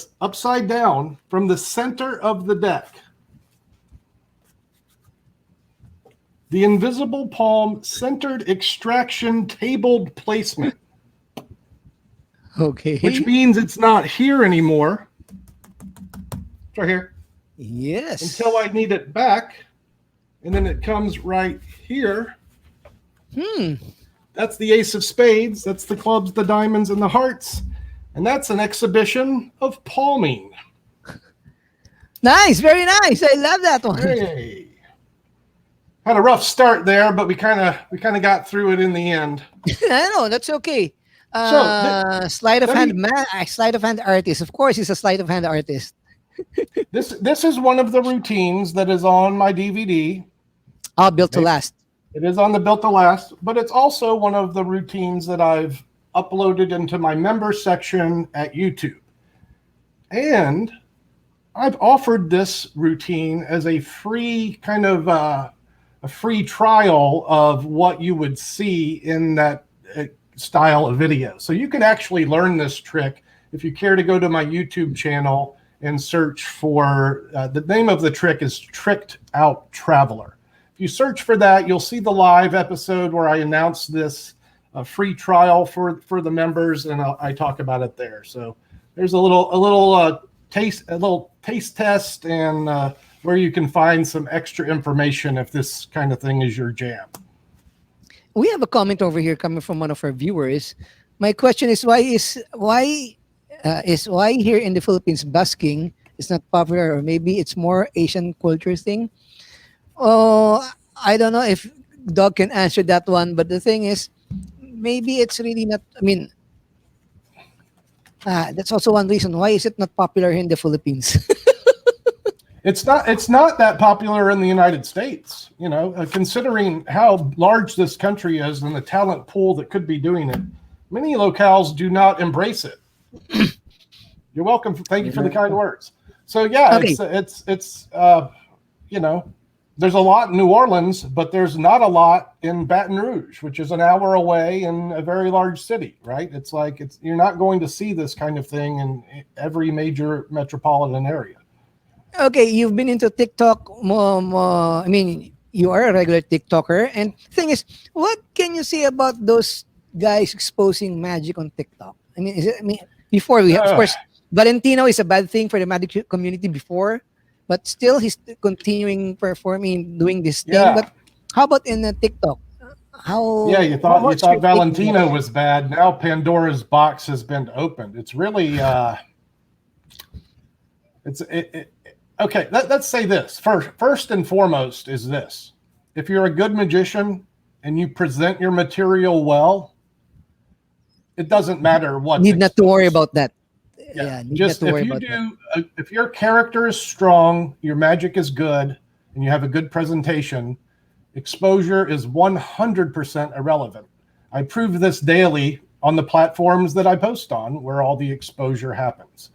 Speaker 2: center of the deck. The invisible palm centered extraction tabled placement.
Speaker 1: Okay.
Speaker 2: Which means it's not here anymore. It's right here.
Speaker 1: Yes.
Speaker 2: Until I need it back. And then it comes right here. That's the ace of spades. That's the clubs, the diamonds, and the hearts. And that's an exhibition of palming.
Speaker 1: Nice. Very nice. I love that one.
Speaker 2: Hey. Had a rough start there, but we kind of got through it in the end.
Speaker 1: I know. That's okay. Sleight of hand artist. Of course, he's a sleight of hand artist.
Speaker 2: This is one of the routines that is on my DVD.
Speaker 1: All built to last.
Speaker 2: It is on the built to last, but it's also one of the routines that I've uploaded into my members section at YouTube. And I've offered this routine as a free kind of a free trial of what you would see in that style of video. So you can actually learn this trick if you care to go to my YouTube channel and search for, the name of the trick is Tricked Out Traveler. If you search for that, you'll see the live episode where I announced this free trial for the members, and I talk about it there. So there's a little taste test, and where you can find some extra information if this kind of thing is your jam.
Speaker 1: We have a comment over here coming from one of our viewers. My question is, why here in the Philippines busking is not popular, or maybe it's more Asian culture thing? Oh, I don't know if Doug can answer that one, but the thing is, maybe it's really not. I mean, that's also one reason why is it not popular in the Philippines.
Speaker 2: It's not that popular in the United States, you know, considering how large this country is and the talent pool that could be doing it. Many locales do not embrace it. You're welcome. Thank you for the kind words. So yeah,
Speaker 1: Okay.
Speaker 2: it's you know, there's a lot in New Orleans, but there's not a lot in Baton Rouge, which is an hour away in a very large city, right? It's like you're not going to see this kind of thing in every major metropolitan area.
Speaker 1: Okay, you've been into TikTok. I mean, you are a regular TikToker, and thing is, what can you say about those guys exposing magic on TikTok? I mean, before we have, of course, Valentino is a bad thing for the magic community before, but still he's continuing performing, doing this thing.
Speaker 2: Yeah.
Speaker 1: But how about in TikTok? How?
Speaker 2: Yeah, you thought
Speaker 1: what's your
Speaker 2: Valentino
Speaker 1: take?
Speaker 2: was bad. Now Pandora's box has been opened. It's really okay. Let's say this first and foremost is this: if you're a good magician and you present your material well, it doesn't matter what.
Speaker 1: Need not to worry about that.
Speaker 2: Yeah,
Speaker 1: need
Speaker 2: just
Speaker 1: not to worry
Speaker 2: if you
Speaker 1: about that.
Speaker 2: if your character is strong, your magic is good, and you have a good presentation, exposure is 100% irrelevant. I prove this daily on the platforms that I post on, where all the exposure happens.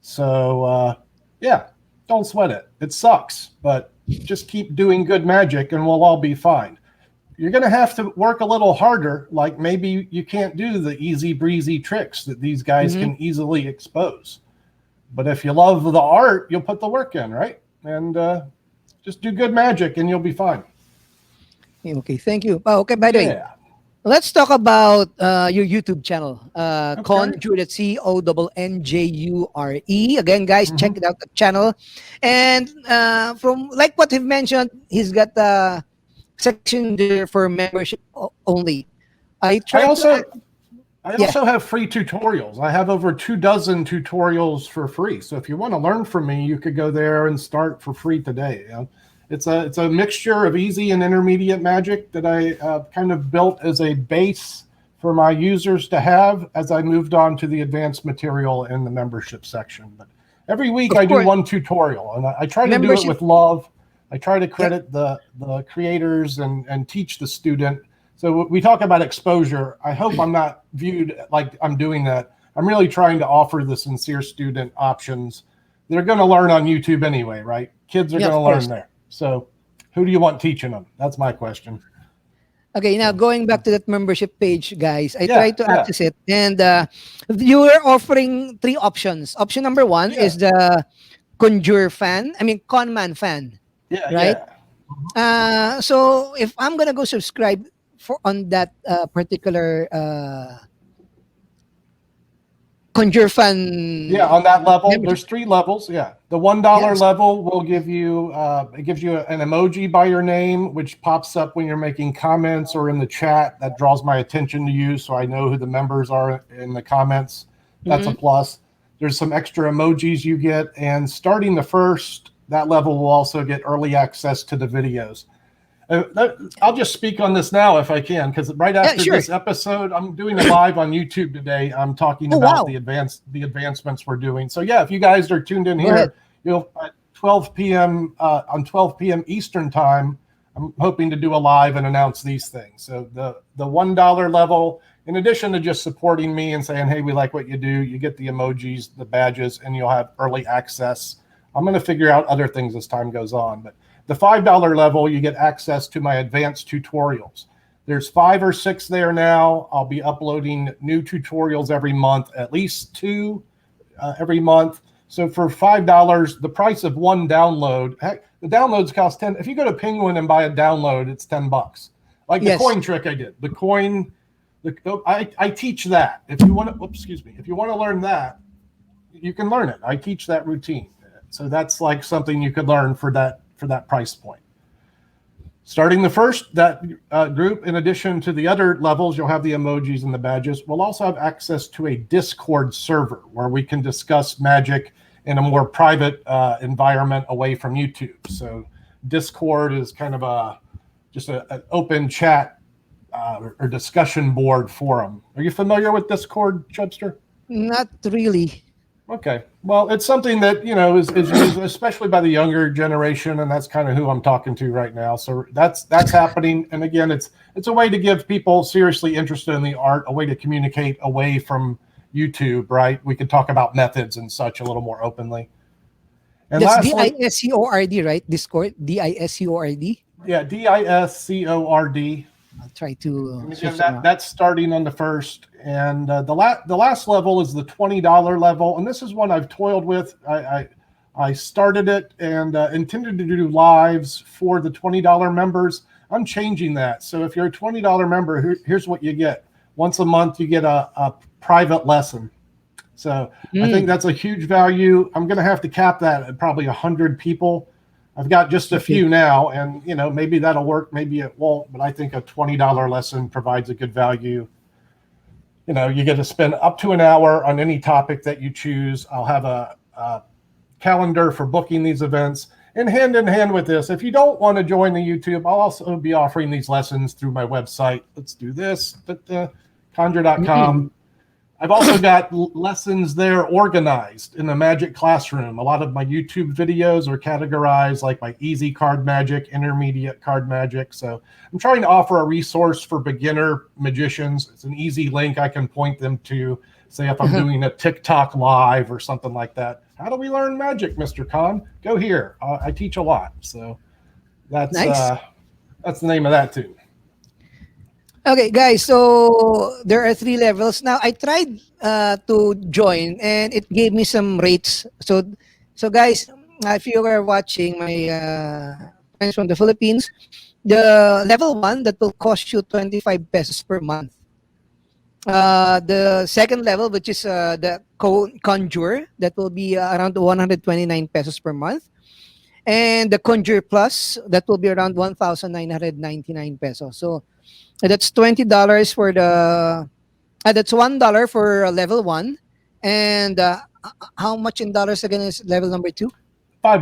Speaker 2: So yeah, don't sweat it. It sucks, but just keep doing good magic, and we'll all be fine. You're going to have to work a little harder. Like maybe you can't do the easy breezy tricks that these guys can easily expose. But if you love the art, you'll put the work in, right? And just do good magic and you'll be fine.
Speaker 1: Okay, thank you. Oh, okay, by the way, let's talk about your YouTube channel. Conjure, that's CONNJURE. Again, guys, check it out, the channel. And from like what he mentioned, he's got a section there for membership only. I also
Speaker 2: have free tutorials. I have over 24 tutorials for free. So if you want to learn from me, you could go there and start for free today. You know? It's a mixture of easy and intermediate magic that I kind of built as a base for my users to have as I moved on to the advanced material in the membership section. But every week I do one tutorial, and I try to do it with love. I try to credit the creators and teach the student. So we talk about exposure. I hope I'm not viewed like I'm doing that. I'm really trying to offer the sincere student options. They're going to learn on YouTube anyway, right? Kids are going to learn there. So who do you want teaching them? That's my question.
Speaker 1: Okay, now going back to that membership page, guys, I tried to access it, and you were offering 3 options. Option number 1 is the Conjure fan. I mean, Conman fan.
Speaker 2: Yeah.
Speaker 1: Right. Yeah. So if I'm gonna go subscribe on that particular Conjure fan.
Speaker 2: Yeah, on that level, there's 3 levels. Yeah, the $1 level will give you it gives you an emoji by your name, which pops up when you're making comments or in the chat. That draws my attention to you, so I know who the members are in the comments. That's a plus. There's some extra emojis you get, and starting the first. That level will also get early access to the videos. I'll just speak on this now if I can, because right after this episode, I'm doing a live on YouTube today. I'm talking about the advancements we're doing. So yeah, if you guys are tuned in here, you'll at 12 p.m. On 12 p.m. Eastern time, I'm hoping to do a live and announce these things. So the $1 level, in addition to just supporting me and saying, hey, we like what you do, you get the emojis, the badges, and you'll have early access. I'm going to figure out other things as time goes on. But the $5 level, you get access to my advanced tutorials. There's 5 or 6 there now. I'll be uploading new tutorials every month, at least 2 every month. So for $5, the price of one download, heck, the downloads cost 10. If you go to Penguin and buy a download, it's $10. Like the coin trick I did. The coin, I teach that. If you want to, if you want to learn that, you can learn it. I teach that routine. So that's like something you could learn for that price point. Starting the first group, in addition to the other levels, you'll have the emojis and the badges. We'll also have access to a Discord server where we can discuss Magic in a more private environment away from YouTube. So Discord is kind of just an open chat or discussion board forum. Are you familiar with Discord, Chubster?
Speaker 1: Not really.
Speaker 2: Okay. Well, it's something that, is used especially by the younger generation, and that's kind of who I'm talking to right now. So that's happening. And again, it's a way to give people seriously interested in the art a way to communicate away from YouTube, right? We can talk about methods and such a little more openly. And
Speaker 1: that's
Speaker 2: lastly,
Speaker 1: DISCORD, right? Discord, DISCORD.
Speaker 2: Yeah, DISCORD.
Speaker 1: I'll try to.
Speaker 2: And again, that's starting on the 1st, and the last level is the $20 level, and this is one I've toiled with. I started it and intended to do lives for the $20 members. I'm changing that. So if you're a $20 member, here's what you get. Once a month, you get a private lesson. So I think that's a huge value. I'm going to have to cap that at probably 100 people. I've got just a few now, and maybe that'll work, maybe it won't, but I think a $20 lesson provides a good value. You get to spend up to an hour on any topic that you choose. I'll have a calendar for booking these events. And hand in hand with this, if you don't want to join the YouTube, I'll also be offering these lessons through my website. Let's do this, conjure.com. I've also got lessons there organized in the Magic classroom. A lot of my YouTube videos are categorized like my easy card magic, intermediate card magic. So I'm trying to offer a resource for beginner magicians. It's an easy link I can point them to, say if I'm doing a TikTok live or something like that. How do we learn magic, Mr. Conn? Go here. I teach a lot. So that's nice. That's the name of that too.
Speaker 1: Okay, guys, so there are 3 levels. Now, I tried to join, and it gave me some rates. So guys, if you are watching my friends from the Philippines, the level 1, that will cost you 25 pesos per month. The second level, which is the Conjure, that will be around 129 pesos per month. And the Conjure Plus, that will be around 1,999 pesos. So that's $20 for the. That's $1 for level 1, and how much in dollars again is level number 2?
Speaker 2: $5,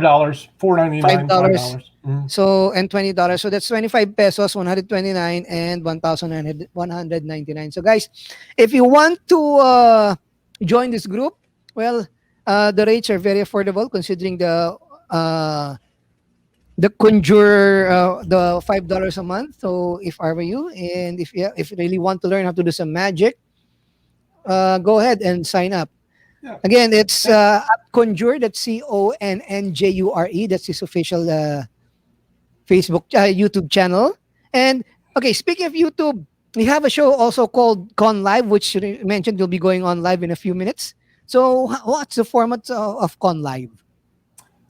Speaker 2: $4.99.
Speaker 1: $5. So and $20. So that's 25 pesos, 129, and 1,199. So guys, if you want to join this group, well, the rates are very affordable considering the Conjure, the $5 a month. So if I were you, and if you really want to learn how to do some magic, go ahead and sign up. Yeah. Again, it's Conjure. That's CONNJURE. That's his official Facebook, YouTube channel. And okay, speaking of YouTube, we have a show also called Con Live, which you mentioned will be going on live in a few minutes. So what's the format of Con Live?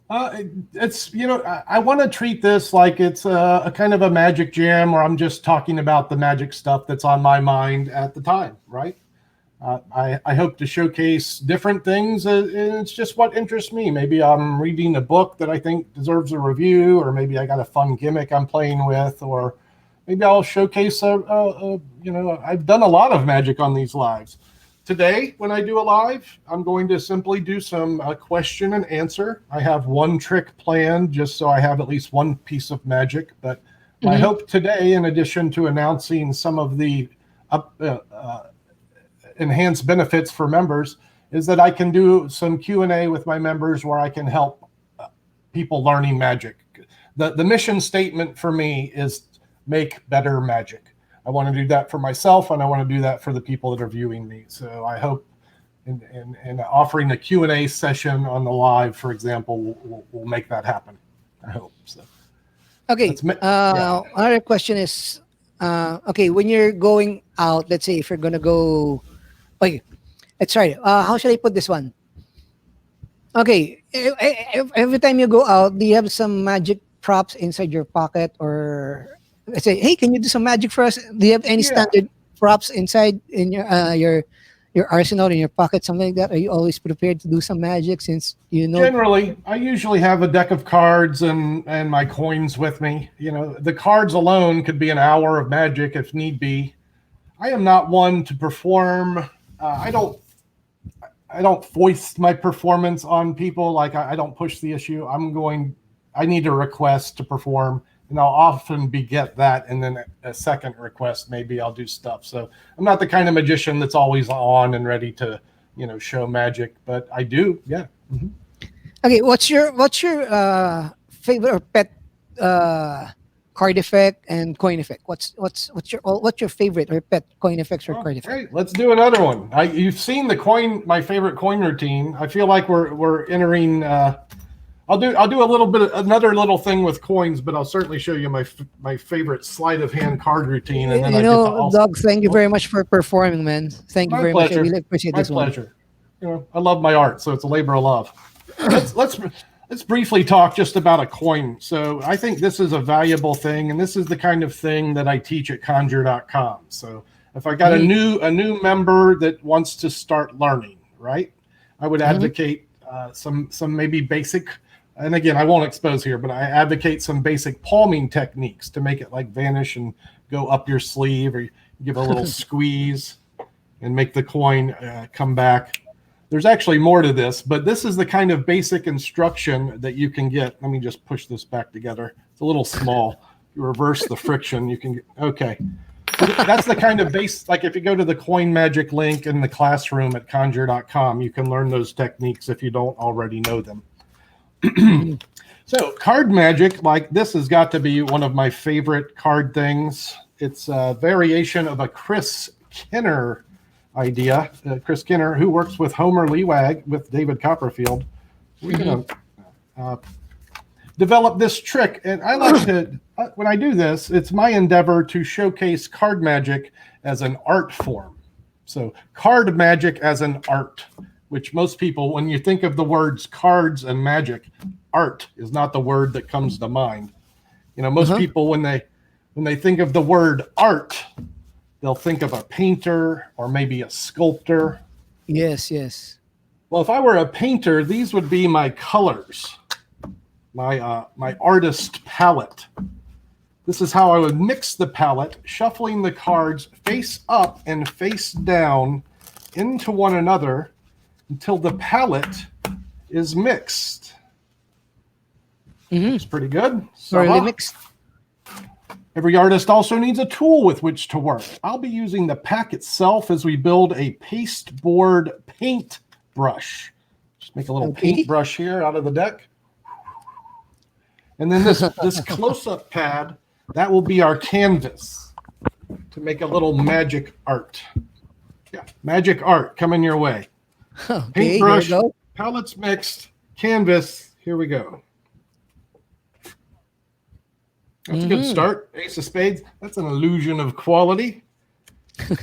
Speaker 2: It's, I want to treat this like it's a kind of a magic jam where I'm just talking about the magic stuff that's on my mind at the time, right? I hope to showcase different things. It's just what interests me. Maybe I'm reading a book that I think deserves a review, or maybe I got a fun gimmick I'm playing with, or maybe I'll showcase I've done a lot of magic on these lives. Today, when I do a live, I'm going to simply do some question and answer. I have one trick planned just so I have at least one piece of magic. But my hope today, in addition to announcing some of the enhanced benefits for members, is that I can do some Q&A with my members where I can help people learning magic. the mission statement for me is make better magic. I want to do that for myself, and I want to do that for the people that are viewing me. So I hope in offering a Q&A session on the live, for example, we'll make that happen. I hope so.
Speaker 1: Okay. Another question is, okay, when you're going out, let's say if you're gonna go, okay, sorry, how should I put this one? Okay, every time you go out, do you have some magic props inside your pocket, or let's say, hey, can you do some magic for us? Do you have any standard props inside in your arsenal, in your pocket, something like that? Are you always prepared to do some magic, since you know?
Speaker 2: Generally, I usually have a deck of cards and my coins with me. You know, the cards alone could be an hour of magic if need be. I am not one to perform. I don't foist my performance on people. Like I don't push the issue. I need a request to perform, and I'll often beget that, and then a second request, maybe I'll do stuff. So I'm not the kind of magician that's always on and ready to, show magic, but I do. Yeah. Mm-hmm.
Speaker 1: Okay. What's your favorite or pet card effect and coin effect? What's your favorite or pet coin effects or card effect?
Speaker 2: Great. Let's do another one. You've seen my favorite coin routine. I feel like we're entering. I'll do a little bit another little thing with coins, but I'll certainly show you my favorite sleight of hand card routine. And then
Speaker 1: Doug, thank you very much for performing, man. Thank you very much. I really appreciate this one. My pleasure.
Speaker 2: I love my art, so it's a labor of love. Let's briefly talk just about a coin. So I think this is a valuable thing, and this is the kind of thing that I teach at conjure.com. So if I got a new member that wants to start learning, right, I would advocate some maybe basic. And again, I won't expose here, but I advocate some basic palming techniques to make it like vanish and go up your sleeve, or give a little squeeze and make the coin come back. There's actually more to this, but this is the kind of basic instruction that you can get. Let me just push this back together. It's a little small. You reverse the friction. You can get, okay. So that's the kind of base, like if you go to the coin magic link in the classroom at conjure.com, you can learn those techniques if you don't already know them. So card magic, like this, has got to be one of my favorite card things. It's a variation of a Chris Kinner idea. Chris Kinner, who works with Homer Lewag with David Copperfield. We're going to develop this trick. And I like to, when I do this, it's my endeavor to showcase card magic as an art form. So card magic as an art, which most people, when you think of the words cards and magic, art is not the word that comes to mind. Most people, when they think of the word art, they'll think of a painter or maybe a sculptor.
Speaker 1: Yes.
Speaker 2: Well, if I were a painter, these would be my colors, my artist palette. This is how I would mix the palette, shuffling the cards face up and face down into one another until the palette is mixed. It's pretty good.
Speaker 1: Really mixed.
Speaker 2: Every artist also needs a tool with which to work. I'll be using the pack itself as we build a pasteboard paint brush. Just make a little paint brush here out of the deck. And then this close-up pad, that will be our canvas to make a little magic art. Yeah, magic art coming your way.
Speaker 1: Okay,
Speaker 2: paintbrush, palettes mixed, canvas. Here we go. That's a good start. Ace of spades. That's an illusion of quality.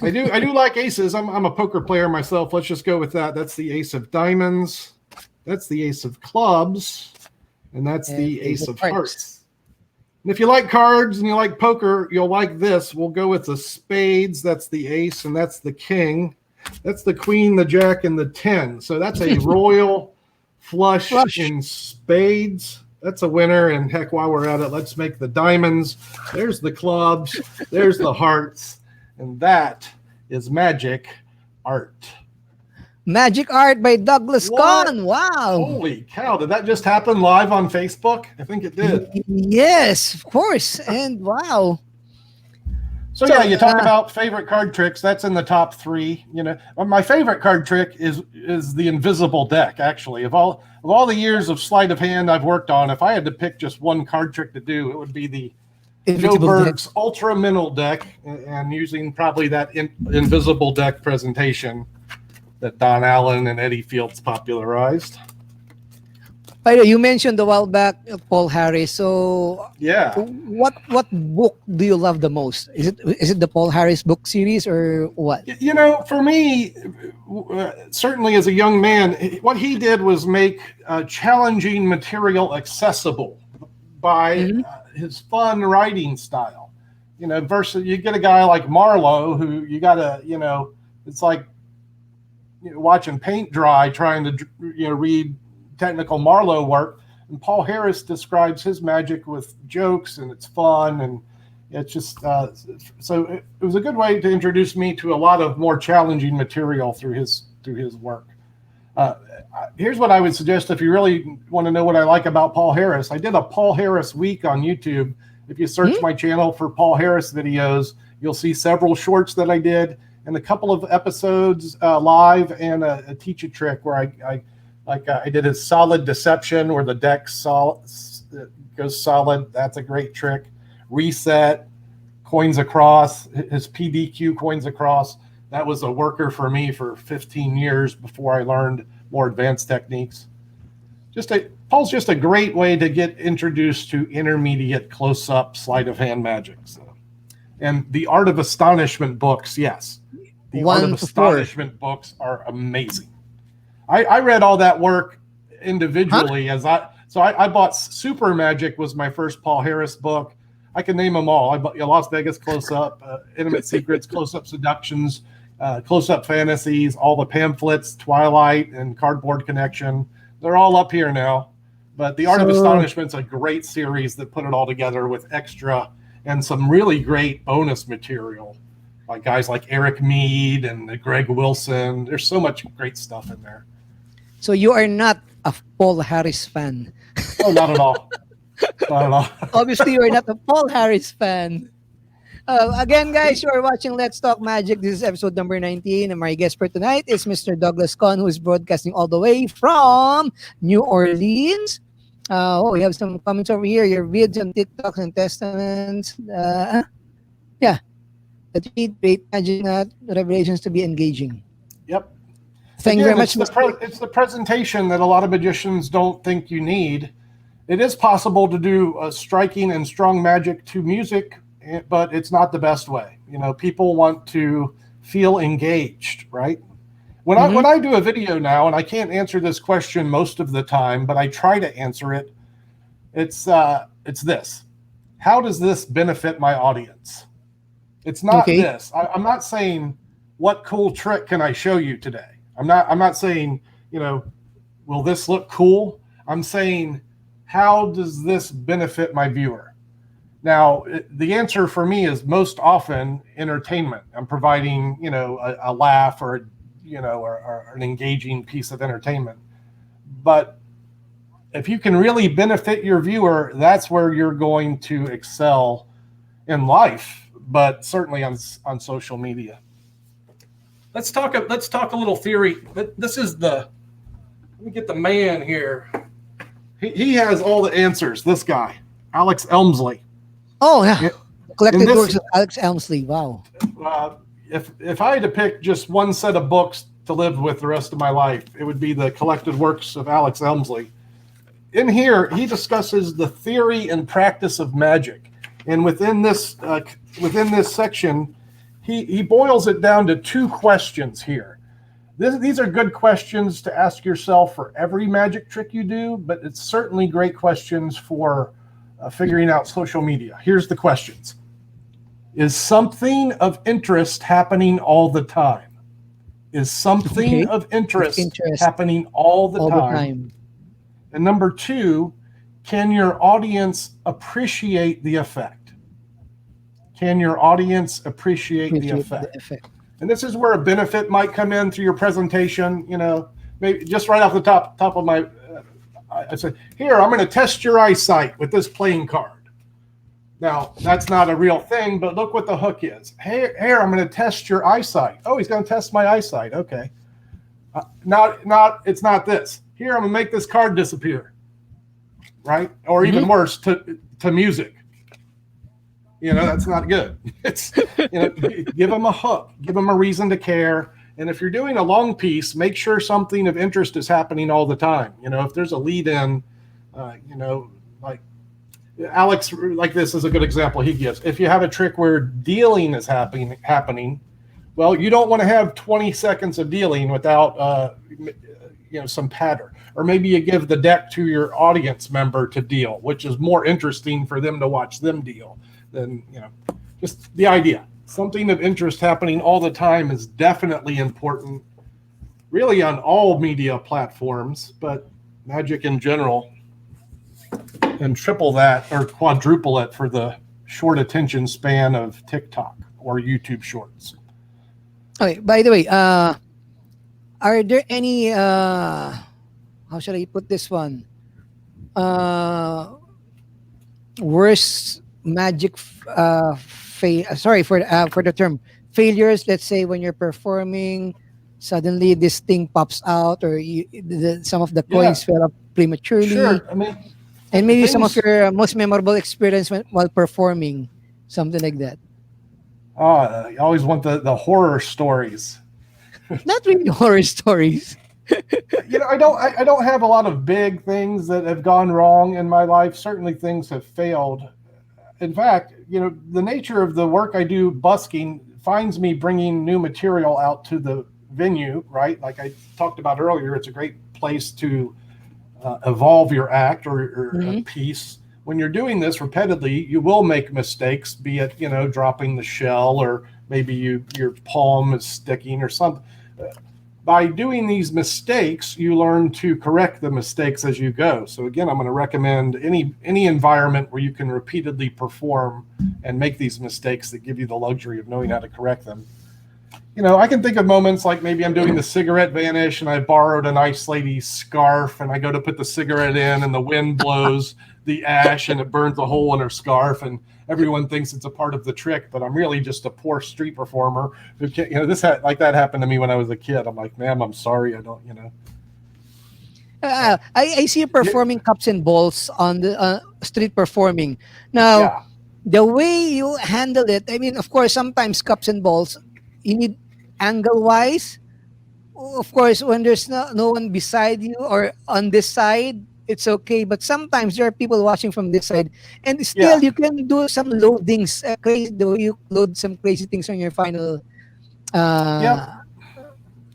Speaker 2: I do like aces. I'm a poker player myself. Let's just go with that. That's the ace of diamonds. That's the ace of clubs, and that's the ace of hearts. And if you like cards and you like poker, you'll like this. We'll go with the spades. That's the ace, and that's the king. That's the queen, the jack, and the 10. So that's a royal flush in spades. That's a winner. And heck, while we're at it, let's make the diamonds. There's the clubs. There's the hearts. And that is magic art.
Speaker 1: Magic art by Douglas Conn. Wow.
Speaker 2: Holy cow. Did that just happen live on Facebook? I think it did.
Speaker 1: Yes, of course. And wow.
Speaker 2: So yeah, you talk about favorite card tricks. That's in the top 3. You know, my favorite card trick is the invisible deck. Actually, of all the years of sleight of hand I've worked on, if I had to pick just one card trick to do, it would be the Joe Berg's Ultra Mental deck, and using probably that invisible deck presentation that Don Allen and Eddie Fields popularized.
Speaker 1: By the way, you mentioned a while back Paul Harris. So
Speaker 2: yeah,
Speaker 1: what book do you love the most? Is it the Paul Harris book series or what?
Speaker 2: You know, for me, certainly as a young man, what he did was make challenging material accessible by his fun writing style. You know, versus you get a guy like Marlowe who you got to, you know, it's like watching paint dry trying to read technical Marlowe work. And Paul Harris describes his magic with jokes, and it's fun, and it's just so it was a good way to introduce me to a lot of more challenging material through his work. Here's what I would suggest if you really want to know what I like about Paul Harris. I did a Paul Harris week on YouTube. If you search my channel for Paul Harris videos, you'll see several shorts that I did and a couple of episodes live and a teach a trick where I did his solid deception where the deck goes solid. That's a great trick. Reset, coins across, his PDQ coins across. That was a worker for me for 15 years before I learned more advanced techniques. Paul's just a great way to get introduced to intermediate close-up sleight of hand magic. So. And the Art of Astonishment books, yes. The Art of Astonishment books are amazing. I read all that work individually I bought Super Magic was my first Paul Harris book. I can name them all. I bought Las Vegas Close-Up, Intimate Secrets, Close-Up Seductions, Close-Up Fantasies, all the pamphlets, Twilight and Cardboard Connection. They're all up here now. But the Art of Astonishment's a great series that put it all together with extra and some really great bonus material by guys like Eric Mead and Greg Wilson. There's so much great stuff in there.
Speaker 1: So you are not a Paul Harris fan?
Speaker 2: Oh, not at all. Not at all.
Speaker 1: Obviously, you're not a Paul Harris fan. Again, guys, you are watching Let's Talk Magic. This is episode number 19, and my guest for tonight is Mr. Douglas Conn, who is broadcasting all the way from New Orleans. We have some comments over here. Your vids on TikToks and testaments. Yeah. The great magic, not revelations to be engaging.
Speaker 2: Yep.
Speaker 1: Thank you very much.
Speaker 2: It's the presentation that a lot of magicians don't think you need. It is possible to do striking and strong magic to music, but it's not the best way. You know, people want to feel engaged, right? When I do a video now, and I can't answer this question most of the time, but I try to answer it. It's this: how does this benefit my audience? It's not this. I'm not saying what cool trick can I show you today. I'm not saying, will this look cool? I'm saying, how does this benefit my viewer? Now, the answer for me is most often entertainment. I'm providing, a laugh or an engaging piece of entertainment. But if you can really benefit your viewer, that's where you're going to excel in life, but certainly on social media. Let's talk a little theory. This is let me get the man here. He has all the answers. This guy, Alex Elmsley.
Speaker 1: Oh yeah, collected works of Alex Elmsley. Wow.
Speaker 2: If I had to pick just one set of books to live with the rest of my life, it would be the collected works of Alex Elmsley. In here, he discusses the theory and practice of magic, and within this section, he boils it down to 2 questions here. These are good questions to ask yourself for every magic trick you do, but it's certainly great questions for figuring out social media. Here's the questions. Is something of interest happening all the time? Is something of interest happening all the time? And number 2, can your audience appreciate the effect? Can your audience appreciate the effect? And this is where a benefit might come in through your presentation. Maybe just right off the top of my, I said, here, I'm going to test your eyesight with this playing card. Now, that's not a real thing, but look what the hook is. Hey, here, I'm going to test your eyesight. Oh, he's going to test my eyesight. Okay. It's not this. Here, I'm going to make this card disappear. Right? Or even worse, to music. That's not good. It's, give them a hook, give them a reason to care. And if you're doing a long piece, make sure something of interest is happening all the time. If there's a lead in, like Alex, like this is a good example he gives. If you have a trick where dealing is happening, well, you don't want to have 20 seconds of dealing without, some patter. Or maybe you give the deck to your audience member to deal, which is more interesting for them to watch them deal than, just the idea. Something of interest happening all the time is definitely important, really on all media platforms, but Magic in general. And triple that or quadruple it for the short attention span of TikTok or YouTube Shorts.
Speaker 1: Okay, by the way, are there any, how should I put this one? Worst magic, sorry for the term, failures. Let's say when you're performing, suddenly this thing pops out, or some of the coins fell up prematurely.
Speaker 2: Sure,
Speaker 1: and maybe some of your most memorable experience while performing, something like that.
Speaker 2: I always want the horror stories.
Speaker 1: Not really horror stories.
Speaker 2: I don't have a lot of big things that have gone wrong in my life. Certainly things have failed. In fact, the nature of the work I do busking finds me bringing new material out to the venue, right? Like I talked about earlier, it's a great place to evolve your act or a piece. When you're doing this repeatedly, you will make mistakes, be it, dropping the shell, or maybe your palm is sticking or something. By doing these mistakes, you learn to correct the mistakes as you go. So again, I'm going to recommend any environment where you can repeatedly perform and make these mistakes that give you the luxury of knowing how to correct them. I can think of moments like maybe I'm doing the cigarette vanish and I borrowed a nice lady's scarf and I go to put the cigarette in and the wind blows the ash and it burns a hole in her scarf and everyone thinks it's a part of the trick, but I'm really just a poor street performer who can't, like that happened to me when I was a kid. I'm like, ma'am, I'm sorry. I don't,
Speaker 1: I see you performing cups and balls on the street performing. Now, the way you handle it, of course, sometimes cups and balls, you need angle-wise. Of course, when there's no one beside you or on this side, it's okay. But sometimes there are people watching from this side, and still you can do some loadings. Crazy, the way you load some crazy things on your final. How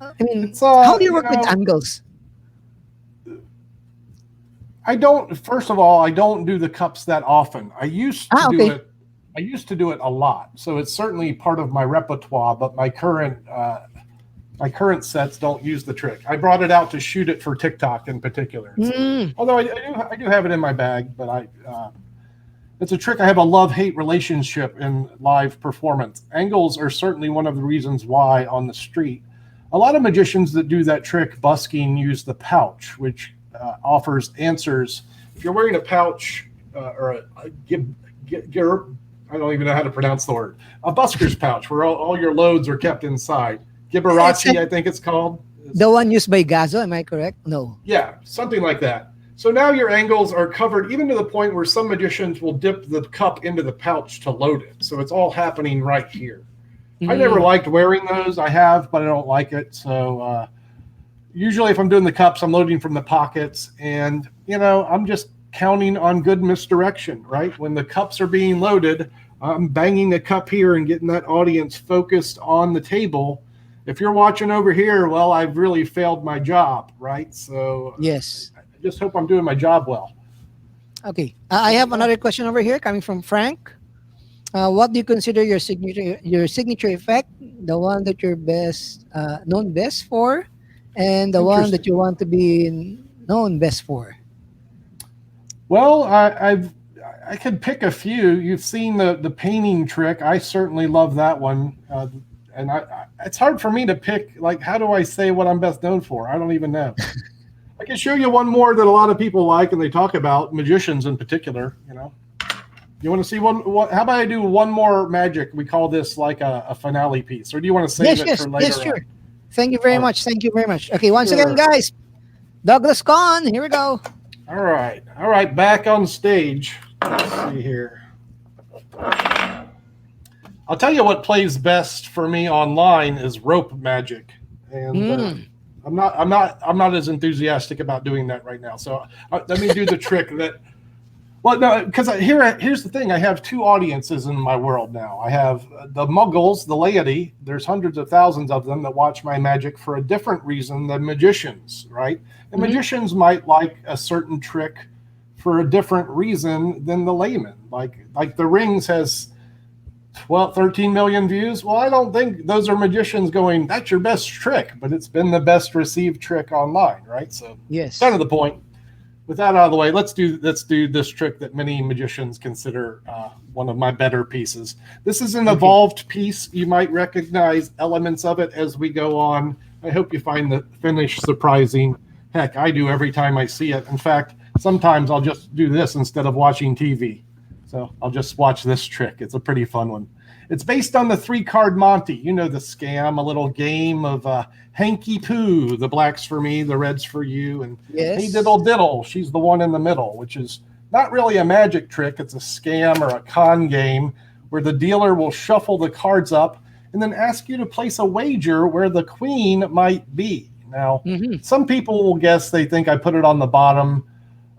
Speaker 1: do you work with angles?
Speaker 2: First of all, I don't do the cups that often. I used to do it. I used to do it a lot, so it's certainly part of my repertoire. But my current sets don't use the trick. I brought it out to shoot it for TikTok in particular. So, although I do have it in my bag, but it's a trick I have a love-hate relationship in live performance. Angles are certainly one of the reasons why on the street. A lot of magicians that do that trick busking use the pouch, which offers answers. If you're wearing a pouch or I don't even know how to pronounce the word. A busker's pouch where all your loads are kept inside. Giberace, I think it's called.
Speaker 1: The one used by Gazzo, am I correct? No.
Speaker 2: Yeah, something like that. So now your angles are covered, even to the point where some magicians will dip the cup into the pouch to load it. So it's all happening right here. I never liked wearing those. I have, but I don't like it. So usually if I'm doing the cups, I'm loading from the pockets. And, I'm just counting on good misdirection, right? When the cups are being loaded, I'm banging the cup here and getting that audience focused on the table. If you're watching over here, well, I've really failed my job, right? So
Speaker 1: yes,
Speaker 2: I just hope I'm doing my job well.
Speaker 1: Okay. I have another question over here coming from Frank. What do you consider your signature effect, the one that you're known best for, and the one that you want to be known best for?
Speaker 2: Well, I could pick a few. You've seen the painting trick. I certainly love that one. And it's hard for me to pick, like, how do I say what I'm best known for? I don't even know. I can show you one more that a lot of people like and they talk about, magicians in particular, You want to see one? How about I do one more magic? We call this like a finale piece, or do you want to save it for later?
Speaker 1: Yes, sure. Thank you very
Speaker 2: All right.
Speaker 1: much. Thank you very much. Okay, once
Speaker 2: Sure.
Speaker 1: again, guys, Douglas Conn. Here we go.
Speaker 2: All right. Back on stage. Let's see here. I'll tell you what plays best for me online is rope magic, and I'm not as enthusiastic about doing that right now. So let me do the trick that. Well, no, because here's the thing. I have two audiences in my world now. I have the muggles, the laity. There's hundreds of thousands of them that watch my magic for a different reason than magicians, right? And magicians might like a certain trick for a different reason than the layman. Like the Rings has 13 million views. Well, I don't think those are magicians going, that's your best trick, but it's been the best received trick online, right? So
Speaker 1: yes,
Speaker 2: kind of the point. With that out of the way, let's do this trick that many magicians consider one of my better pieces. This is an evolved piece. You might recognize elements of it as we go on. I hope you find the finish surprising. Heck, I do every time I see it. In fact, sometimes I'll just do this instead of watching TV. So I'll just watch this trick. It's a pretty fun one. It's based on the 3-card Monty. You know the scam, a little game of hanky poo. The black's for me, the red's for you. And hey diddle diddle, she's the one in the middle, which is not really a magic trick. It's a scam or a con game where the dealer will shuffle the cards up and then ask you to place a wager where the queen might be. Now, some people will guess they think I put it on the bottom.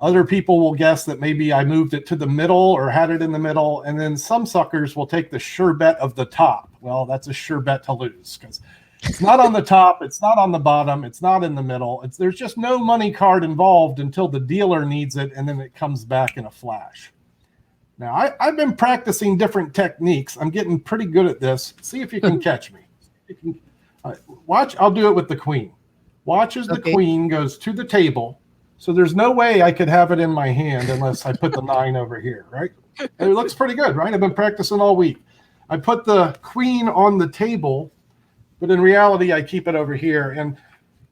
Speaker 2: Other people will guess that maybe I moved it to the middle or had it in the middle. And then some suckers will take the sure bet of the top. Well, that's a sure bet to lose because it's not on the top. It's not on the bottom. It's not in the middle. There's just no money card involved until the dealer needs it. And then it comes back in a flash. Now, I've been practicing different techniques. I'm getting pretty good at this. See if you can catch me. Watch. I'll do it with the queen. Watch as the queen goes to the table. So there's no way I could have it in my hand unless I put the 9 over here, right? It looks pretty good, right? I've been practicing all week. I put the queen on the table, but in reality, I keep it over here. And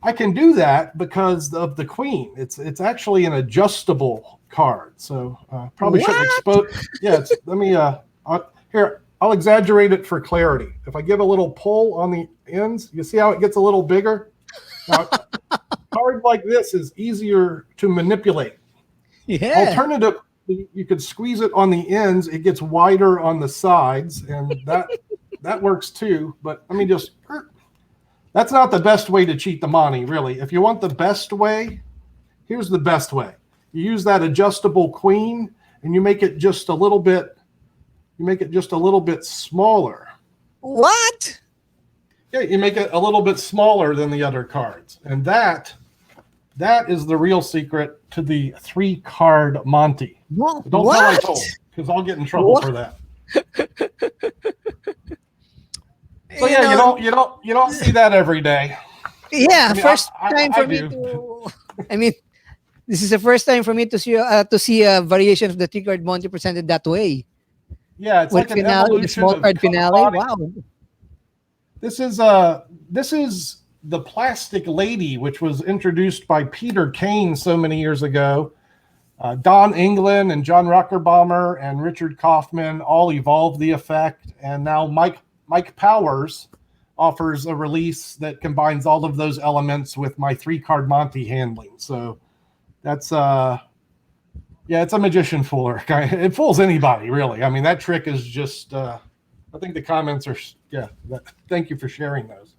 Speaker 2: I can do that because of the queen. It's actually an adjustable card. So probably shouldn't expose. Yeah, let me, here, I'll exaggerate it for clarity. If I give a little pull on the ends, you see how it gets a little bigger? Now, card like this is easier to manipulate.
Speaker 1: Yeah.
Speaker 2: Alternative, you could squeeze it on the ends. It gets wider on the sides, and that works too. But let me just. That's not the best way to cheat the money, really. If you want the best way, here's the best way. You use that adjustable queen, and you make it just a little bit. You make it just a little bit smaller.
Speaker 1: What?
Speaker 2: Yeah, you make it a little bit smaller than the other cards, and that is the real secret to the 3-card Monty.
Speaker 1: What?
Speaker 2: Don't tell I told, because I'll get in trouble for that. So yeah, you don't see that every day.
Speaker 1: Yeah,
Speaker 2: I mean,
Speaker 1: first time for me
Speaker 2: do.
Speaker 1: to. I mean, this is the first time for me to see a variation of the 3-card Monty presented that way.
Speaker 2: Yeah, it's
Speaker 1: with
Speaker 2: like an
Speaker 1: finale,
Speaker 2: evolution
Speaker 1: the small
Speaker 2: of
Speaker 1: card finale.
Speaker 2: Monty.
Speaker 1: Wow.
Speaker 2: This is the Plastic Lady, which was introduced by Peter Kane so many years ago. Don England and John Ruckerbaumer and Richard Kaufman all evolved the effect, and now Mike Powers offers a release that combines all of those elements with my 3-card Monty handling. So that's it's a magician fooler. It fools anybody, really. I mean, that trick is just. I think the comments are thank you for sharing those.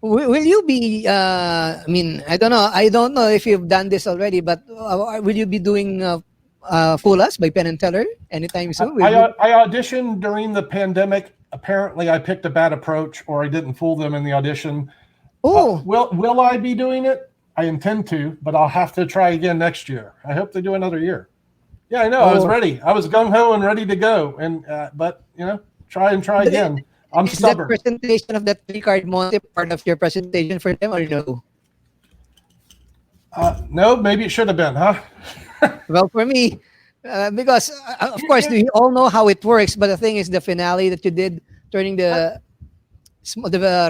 Speaker 1: Will you be? I mean, I don't know if you've done this already, but will you be doing Fool Us by Penn and Teller anytime soon?
Speaker 2: I auditioned during the pandemic. Apparently, I picked a bad approach, or I didn't fool them in the audition.
Speaker 1: Oh,
Speaker 2: will I be doing it? I intend to, but I'll have to try again next year. I hope they do another year. Yeah, I know. I was ready. I was gung ho and ready to go, and but try again. I'm stubborn.
Speaker 1: Is that presentation of that 3-card Monty part of your presentation for them, or no?
Speaker 2: No, maybe it should have been, huh?
Speaker 1: Well, for me, because of course we all know how it works, but the thing is the finale that you did, turning the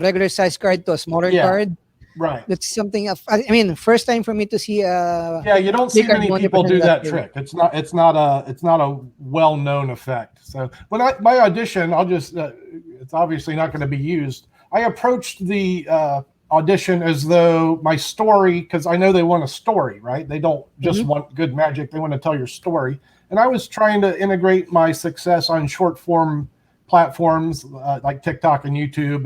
Speaker 1: regular size card to a smaller card.
Speaker 2: Right.
Speaker 1: That's something I mean, first time for me to see
Speaker 2: Yeah, you don't see
Speaker 1: click
Speaker 2: many
Speaker 1: art
Speaker 2: people
Speaker 1: 100%
Speaker 2: do that
Speaker 1: way.
Speaker 2: trick. It's not a well-known effect. So when my audition, I'll just it's obviously not going to be used. I approached the audition as though my story, because I know they want a story, right? They don't just want good magic; they want to tell your story. And I was trying to integrate my success on short form platforms like TikTok and YouTube,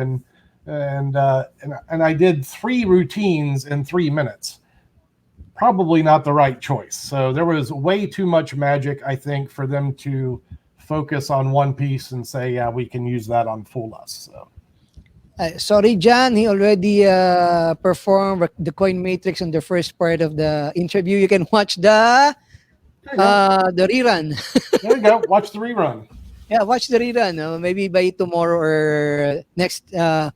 Speaker 2: and I did 3 routines in 3 minutes. Probably not the right choice. So there was way too much magic, I think, for them to focus on one piece and say, yeah, we can use that on Fool Us. So
Speaker 1: Sorry, John. He already performed the coin matrix on the first part of the interview. You can watch the rerun.
Speaker 2: there you go. Watch the rerun.
Speaker 1: Yeah, watch the rerun. Maybe by tomorrow or next 2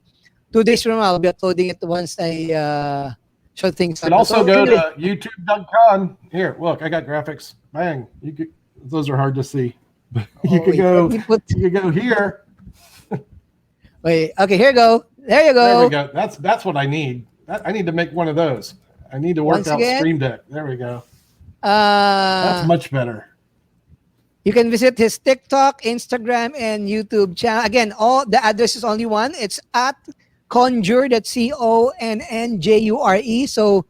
Speaker 1: days from now, I'll be uploading it once I show things
Speaker 2: You
Speaker 1: up.
Speaker 2: can also
Speaker 1: So
Speaker 2: go
Speaker 1: anyway,
Speaker 2: to YouTube Doug Conn. Here, look, I got graphics. Bang. Those are hard to see. You could go here.
Speaker 1: Wait, okay, here you go. There you
Speaker 2: There we
Speaker 1: go.
Speaker 2: go. That's what I need. I need to make one of those. I need to work
Speaker 1: Once
Speaker 2: out
Speaker 1: again,
Speaker 2: Stream Deck. There we go. That's much better.
Speaker 1: You can visit his TikTok, Instagram, and YouTube channel. Again, all the address is only one. It's at Conjure, that's CONNJURE. So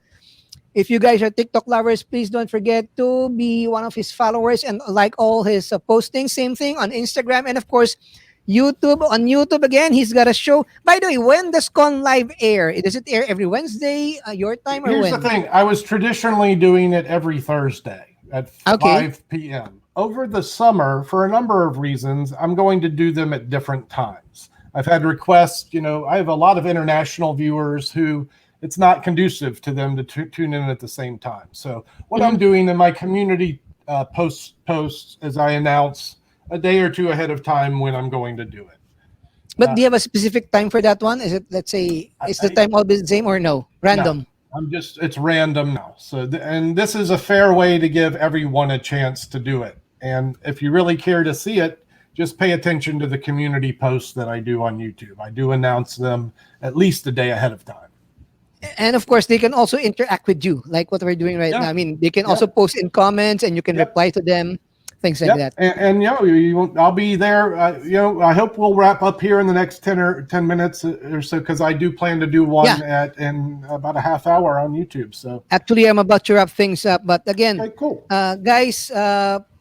Speaker 1: if you guys are TikTok lovers, please don't forget to be one of his followers and like all his postings. Same thing on Instagram. And of course, YouTube. On YouTube, again, he's got a show. By the way, when does Con Live air? Does it air every Wednesday, your time, or
Speaker 2: Here's
Speaker 1: when?
Speaker 2: the thing. I was traditionally doing it every Thursday at 5 p.m. Over the summer, for a number of reasons, I'm going to do them at different times. I've had requests, I have a lot of international viewers who it's not conducive to them to tune in at the same time. So what I'm doing in my community posts as I announce a day or two ahead of time when I'm going to do it.
Speaker 1: But do you have a specific time for that one? Is it, let's say, is the time always the same or no? Random?
Speaker 2: No, it's random now. So, and this is a fair way to give everyone a chance to do it. And if you really care to see it, just pay attention to the community posts that I do on YouTube. I do announce them at least a day ahead of time.
Speaker 1: And of course, they can also interact with you, like what we're doing right now. I mean, they can also post in comments and you can reply to them. Things like that.
Speaker 2: And I'll be there. I hope we'll wrap up here in the next 10 minutes or so, because I do plan to do one in about a half hour on YouTube. So
Speaker 1: actually, I'm about to wrap things up. But again,
Speaker 2: okay, cool.
Speaker 1: Guys,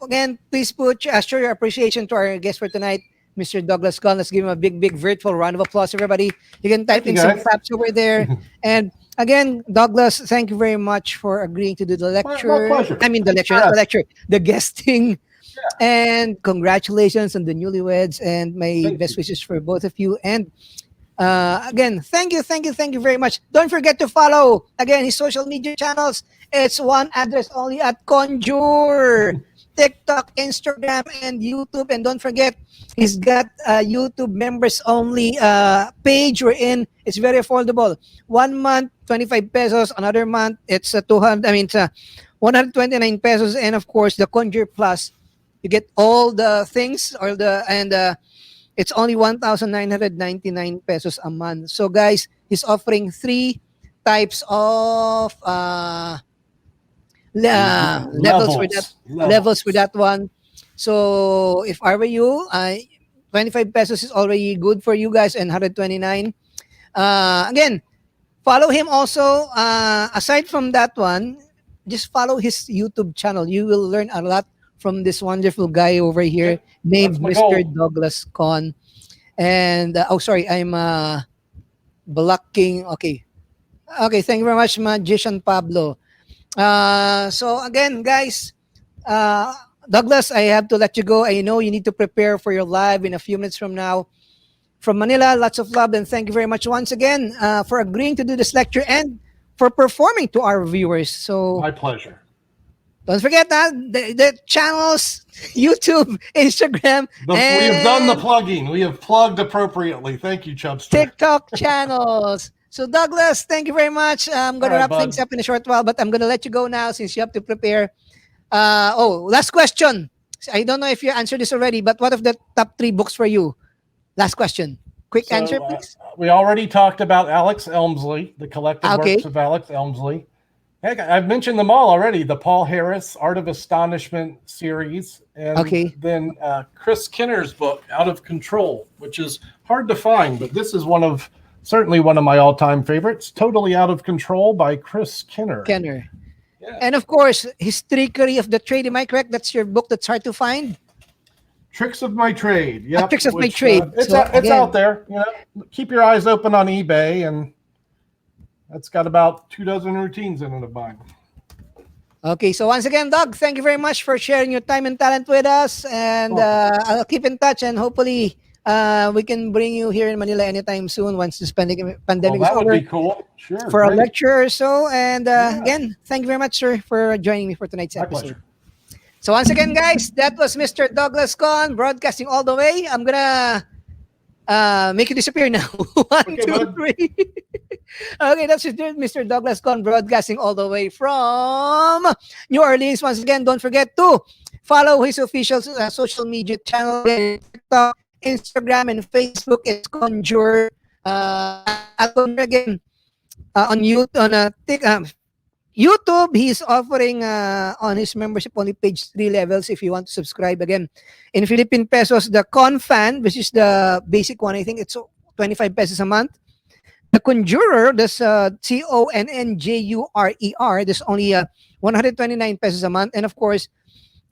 Speaker 1: again, please show your appreciation to our guest for tonight, Mr. Douglas Conn. Let's give him a big virtual round of applause, everybody. You can type in some claps over there. And again, Douglas, thank you very much for agreeing to do the lecture.
Speaker 2: My pleasure.
Speaker 1: I mean, the lecture, not the lecture, the guesting. And congratulations on the newlyweds, and my best wishes for both of you. And again, thank you very much. Don't forget to follow again his social media channels. It's one address only at Conjure, TikTok, Instagram, and YouTube. And don't forget, he's got a YouTube members only page we're in. It's very affordable. 1 month, 25 pesos. Another month, it's 129 pesos. And of course, the Conjure Plus. You get all the things, it's only 1,999 pesos a month. So guys, he's offering 3 types of levels for that one. So if I were you, 25 pesos is already good for you guys, and 129. Again, follow him also. Aside from that one, just follow his YouTube channel. You will learn a lot from this wonderful guy over here named Mr. Douglas Conn. And I'm blocking. Okay, thank you very much, Magician Pablo. So again, guys, Douglas, I have to let you go. I know you need to prepare for your live in a few minutes from now. From Manila, lots of love, and thank you very much once again for agreeing to do this lecture and for performing to our viewers. So
Speaker 2: my pleasure.
Speaker 1: Don't forget that the channels, YouTube, Instagram,
Speaker 2: we have done the plugging. We have plugged appropriately. Thank you, Chubster.
Speaker 1: TikTok channels. So Douglas, thank you very much. I'm going to wrap things up in a short while, but I'm going to let you go now since you have to prepare. Last question. I don't know if you answered this already, but what are the top 3 books for you? Last question. Quick answer, please.
Speaker 2: We already talked about Alex Elmsley, the collected
Speaker 1: Okay.
Speaker 2: works of Alex Elmsley. Heck, I've mentioned them all already. The Paul Harris Art of Astonishment series, and
Speaker 1: Okay.
Speaker 2: then Chris Kinner's book, Out of Control, which is hard to find, but this is certainly one of my all-time favorites, Totally Out of Control by Chris Kinner.
Speaker 1: Kenner.
Speaker 2: Yeah.
Speaker 1: And of course, History of the Trade. Am I correct? That's your book that's hard to find?
Speaker 2: Tricks of My Trade. Yeah,
Speaker 1: Tricks of My Trade.
Speaker 2: It's
Speaker 1: So, again,
Speaker 2: out there. Keep your eyes open on eBay, and that's got about 24 routines in it of mine.
Speaker 1: Okay, so once again, Doug, thank you very much for sharing your time and talent with us. And I'll keep in touch, and hopefully we can bring you here in Manila anytime soon once this pandemic is
Speaker 2: That
Speaker 1: over.
Speaker 2: would be cool. Sure.
Speaker 1: For
Speaker 2: great.
Speaker 1: a lecture or so. And again, thank you very much, sir, for joining me for tonight's
Speaker 2: My
Speaker 1: episode.
Speaker 2: pleasure.
Speaker 1: So once again, guys, that was Mr. Douglas Conn broadcasting all the way. I'm gonna make you disappear now. One,
Speaker 2: Okay,
Speaker 1: two,
Speaker 2: bud.
Speaker 1: three. Okay, that's Mr. Douglas Conn broadcasting all the way from New Orleans. Once again, don't forget to follow his official social media channel, TikTok, Instagram, and Facebook. It's Conjure. I'll Conjure again on YouTube. He's offering on his membership only page 3 levels if you want to subscribe. Again, in Philippine pesos, the Con Fan, which is the basic one, I think it's 25 pesos a month. The Conjurer, that's CONNJURER, that's only 129 pesos a month. And of course,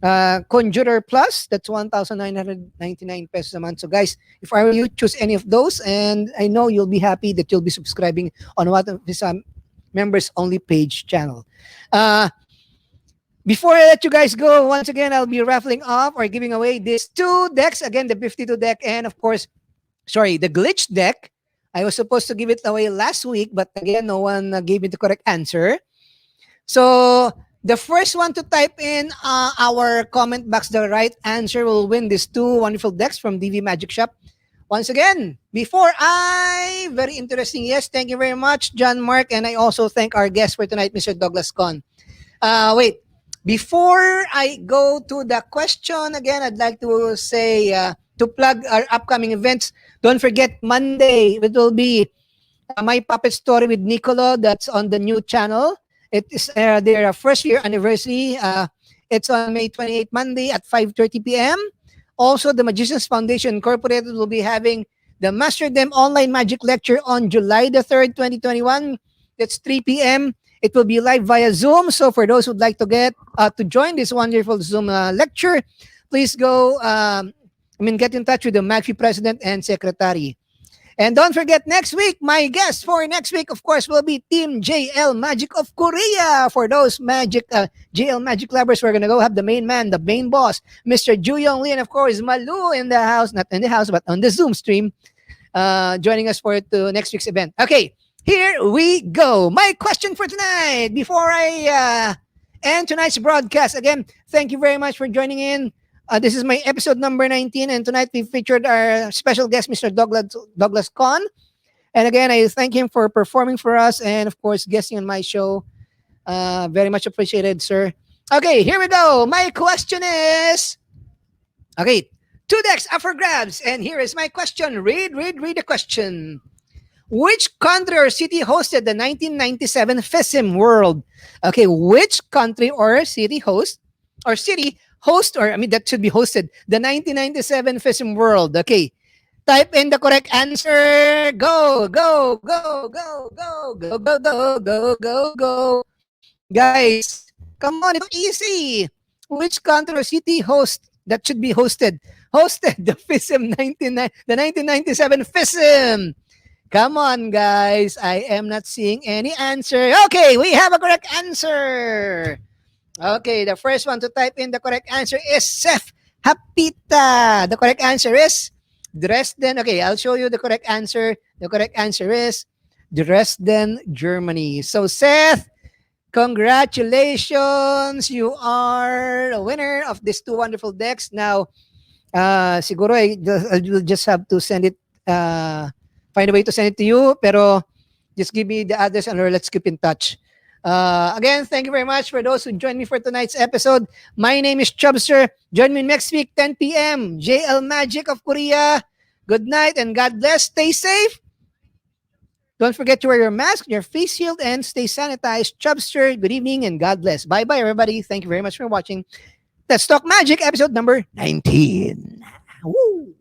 Speaker 1: Conjurer Plus, that's 1,999 pesos a month. So guys, if I were you, choose any of those, and I know you'll be happy that you'll be subscribing on one of his members only page channel. Before I let you guys go, once again, I'll be raffling off or giving away these 2 decks. Again, the 52 deck and of course, the glitch deck. I was supposed to give it away last week, but again, no one gave me the correct answer. So the first one to type in our comment box the right answer will win these 2 wonderful decks from DV Magic Shop. Once again, very interesting. Yes, thank you very much, John Mark. And I also thank our guest for tonight, Mr. Douglas Conn. Wait, before I go to the question, again, I'd like to say, to plug our upcoming events, don't forget Monday, it will be My Puppet Story with Nicolo. That's on the new channel. It is their first year anniversary. It's on May 28th, Monday at 5:30 p.m. Also, the Magicians Foundation Incorporated will be having the Master Them Online Magic Lecture on July the 3rd, 2021. That's 3 p.m. It will be live via Zoom. So for those who'd like to get to join this wonderful Zoom lecture, please go, get in touch with the MAGFI President and Secretary. And don't forget, next week, my guest for next week, of course, will be Team JL Magic of Korea. For those JL Magic lovers, we're going to go have the main man, the main boss, Mr. Ju Yong Lee, and of course, Malu in the house, not in the house, but on the Zoom stream, joining us for next week's event. Okay, here we go. My question for tonight, before I end tonight's broadcast, again, thank you very much for joining in. This is my episode number 19, and tonight we featured our special guest, Mr. Douglas Conn. And again, I thank him for performing for us and, of course, guesting on my show. Very much appreciated, sir. Okay, here we go. My question is... Okay, 2 decks up for grabs, and here is my question. Read the question. Which country or city hosted the 1997 FISM World? Okay, which country or city host, that should be hosted the 1997 FISM World. Okay, type in the correct answer. Go. Guys, come on, it's easy. Which country or city that should be hosted the FISM the 1997 FISM? Come on, guys. I am not seeing any answer. Okay, we have a correct answer. Okay, the first one to type in the correct answer is Seth Hapita. The correct answer is Dresden. Okay, I'll show you the correct answer. The correct answer is Dresden, Germany. So, Seth, congratulations. You are the winner of these 2 wonderful decks. Now, siguro you'll just have to send it, find a way to send it to you. Pero just give me the address and let's keep in touch. Again, thank you very much for those who joined me for tonight's episode. My name is Chubster. Join me next week, 10 p.m. JL Magic of Korea. Good night and God bless. Stay safe. Don't forget to wear your mask, your face shield, and stay sanitized. Chubster, good evening and God bless. Bye-bye, everybody. Thank you very much for watching. Let's Talk Magic, episode number 19. Woo!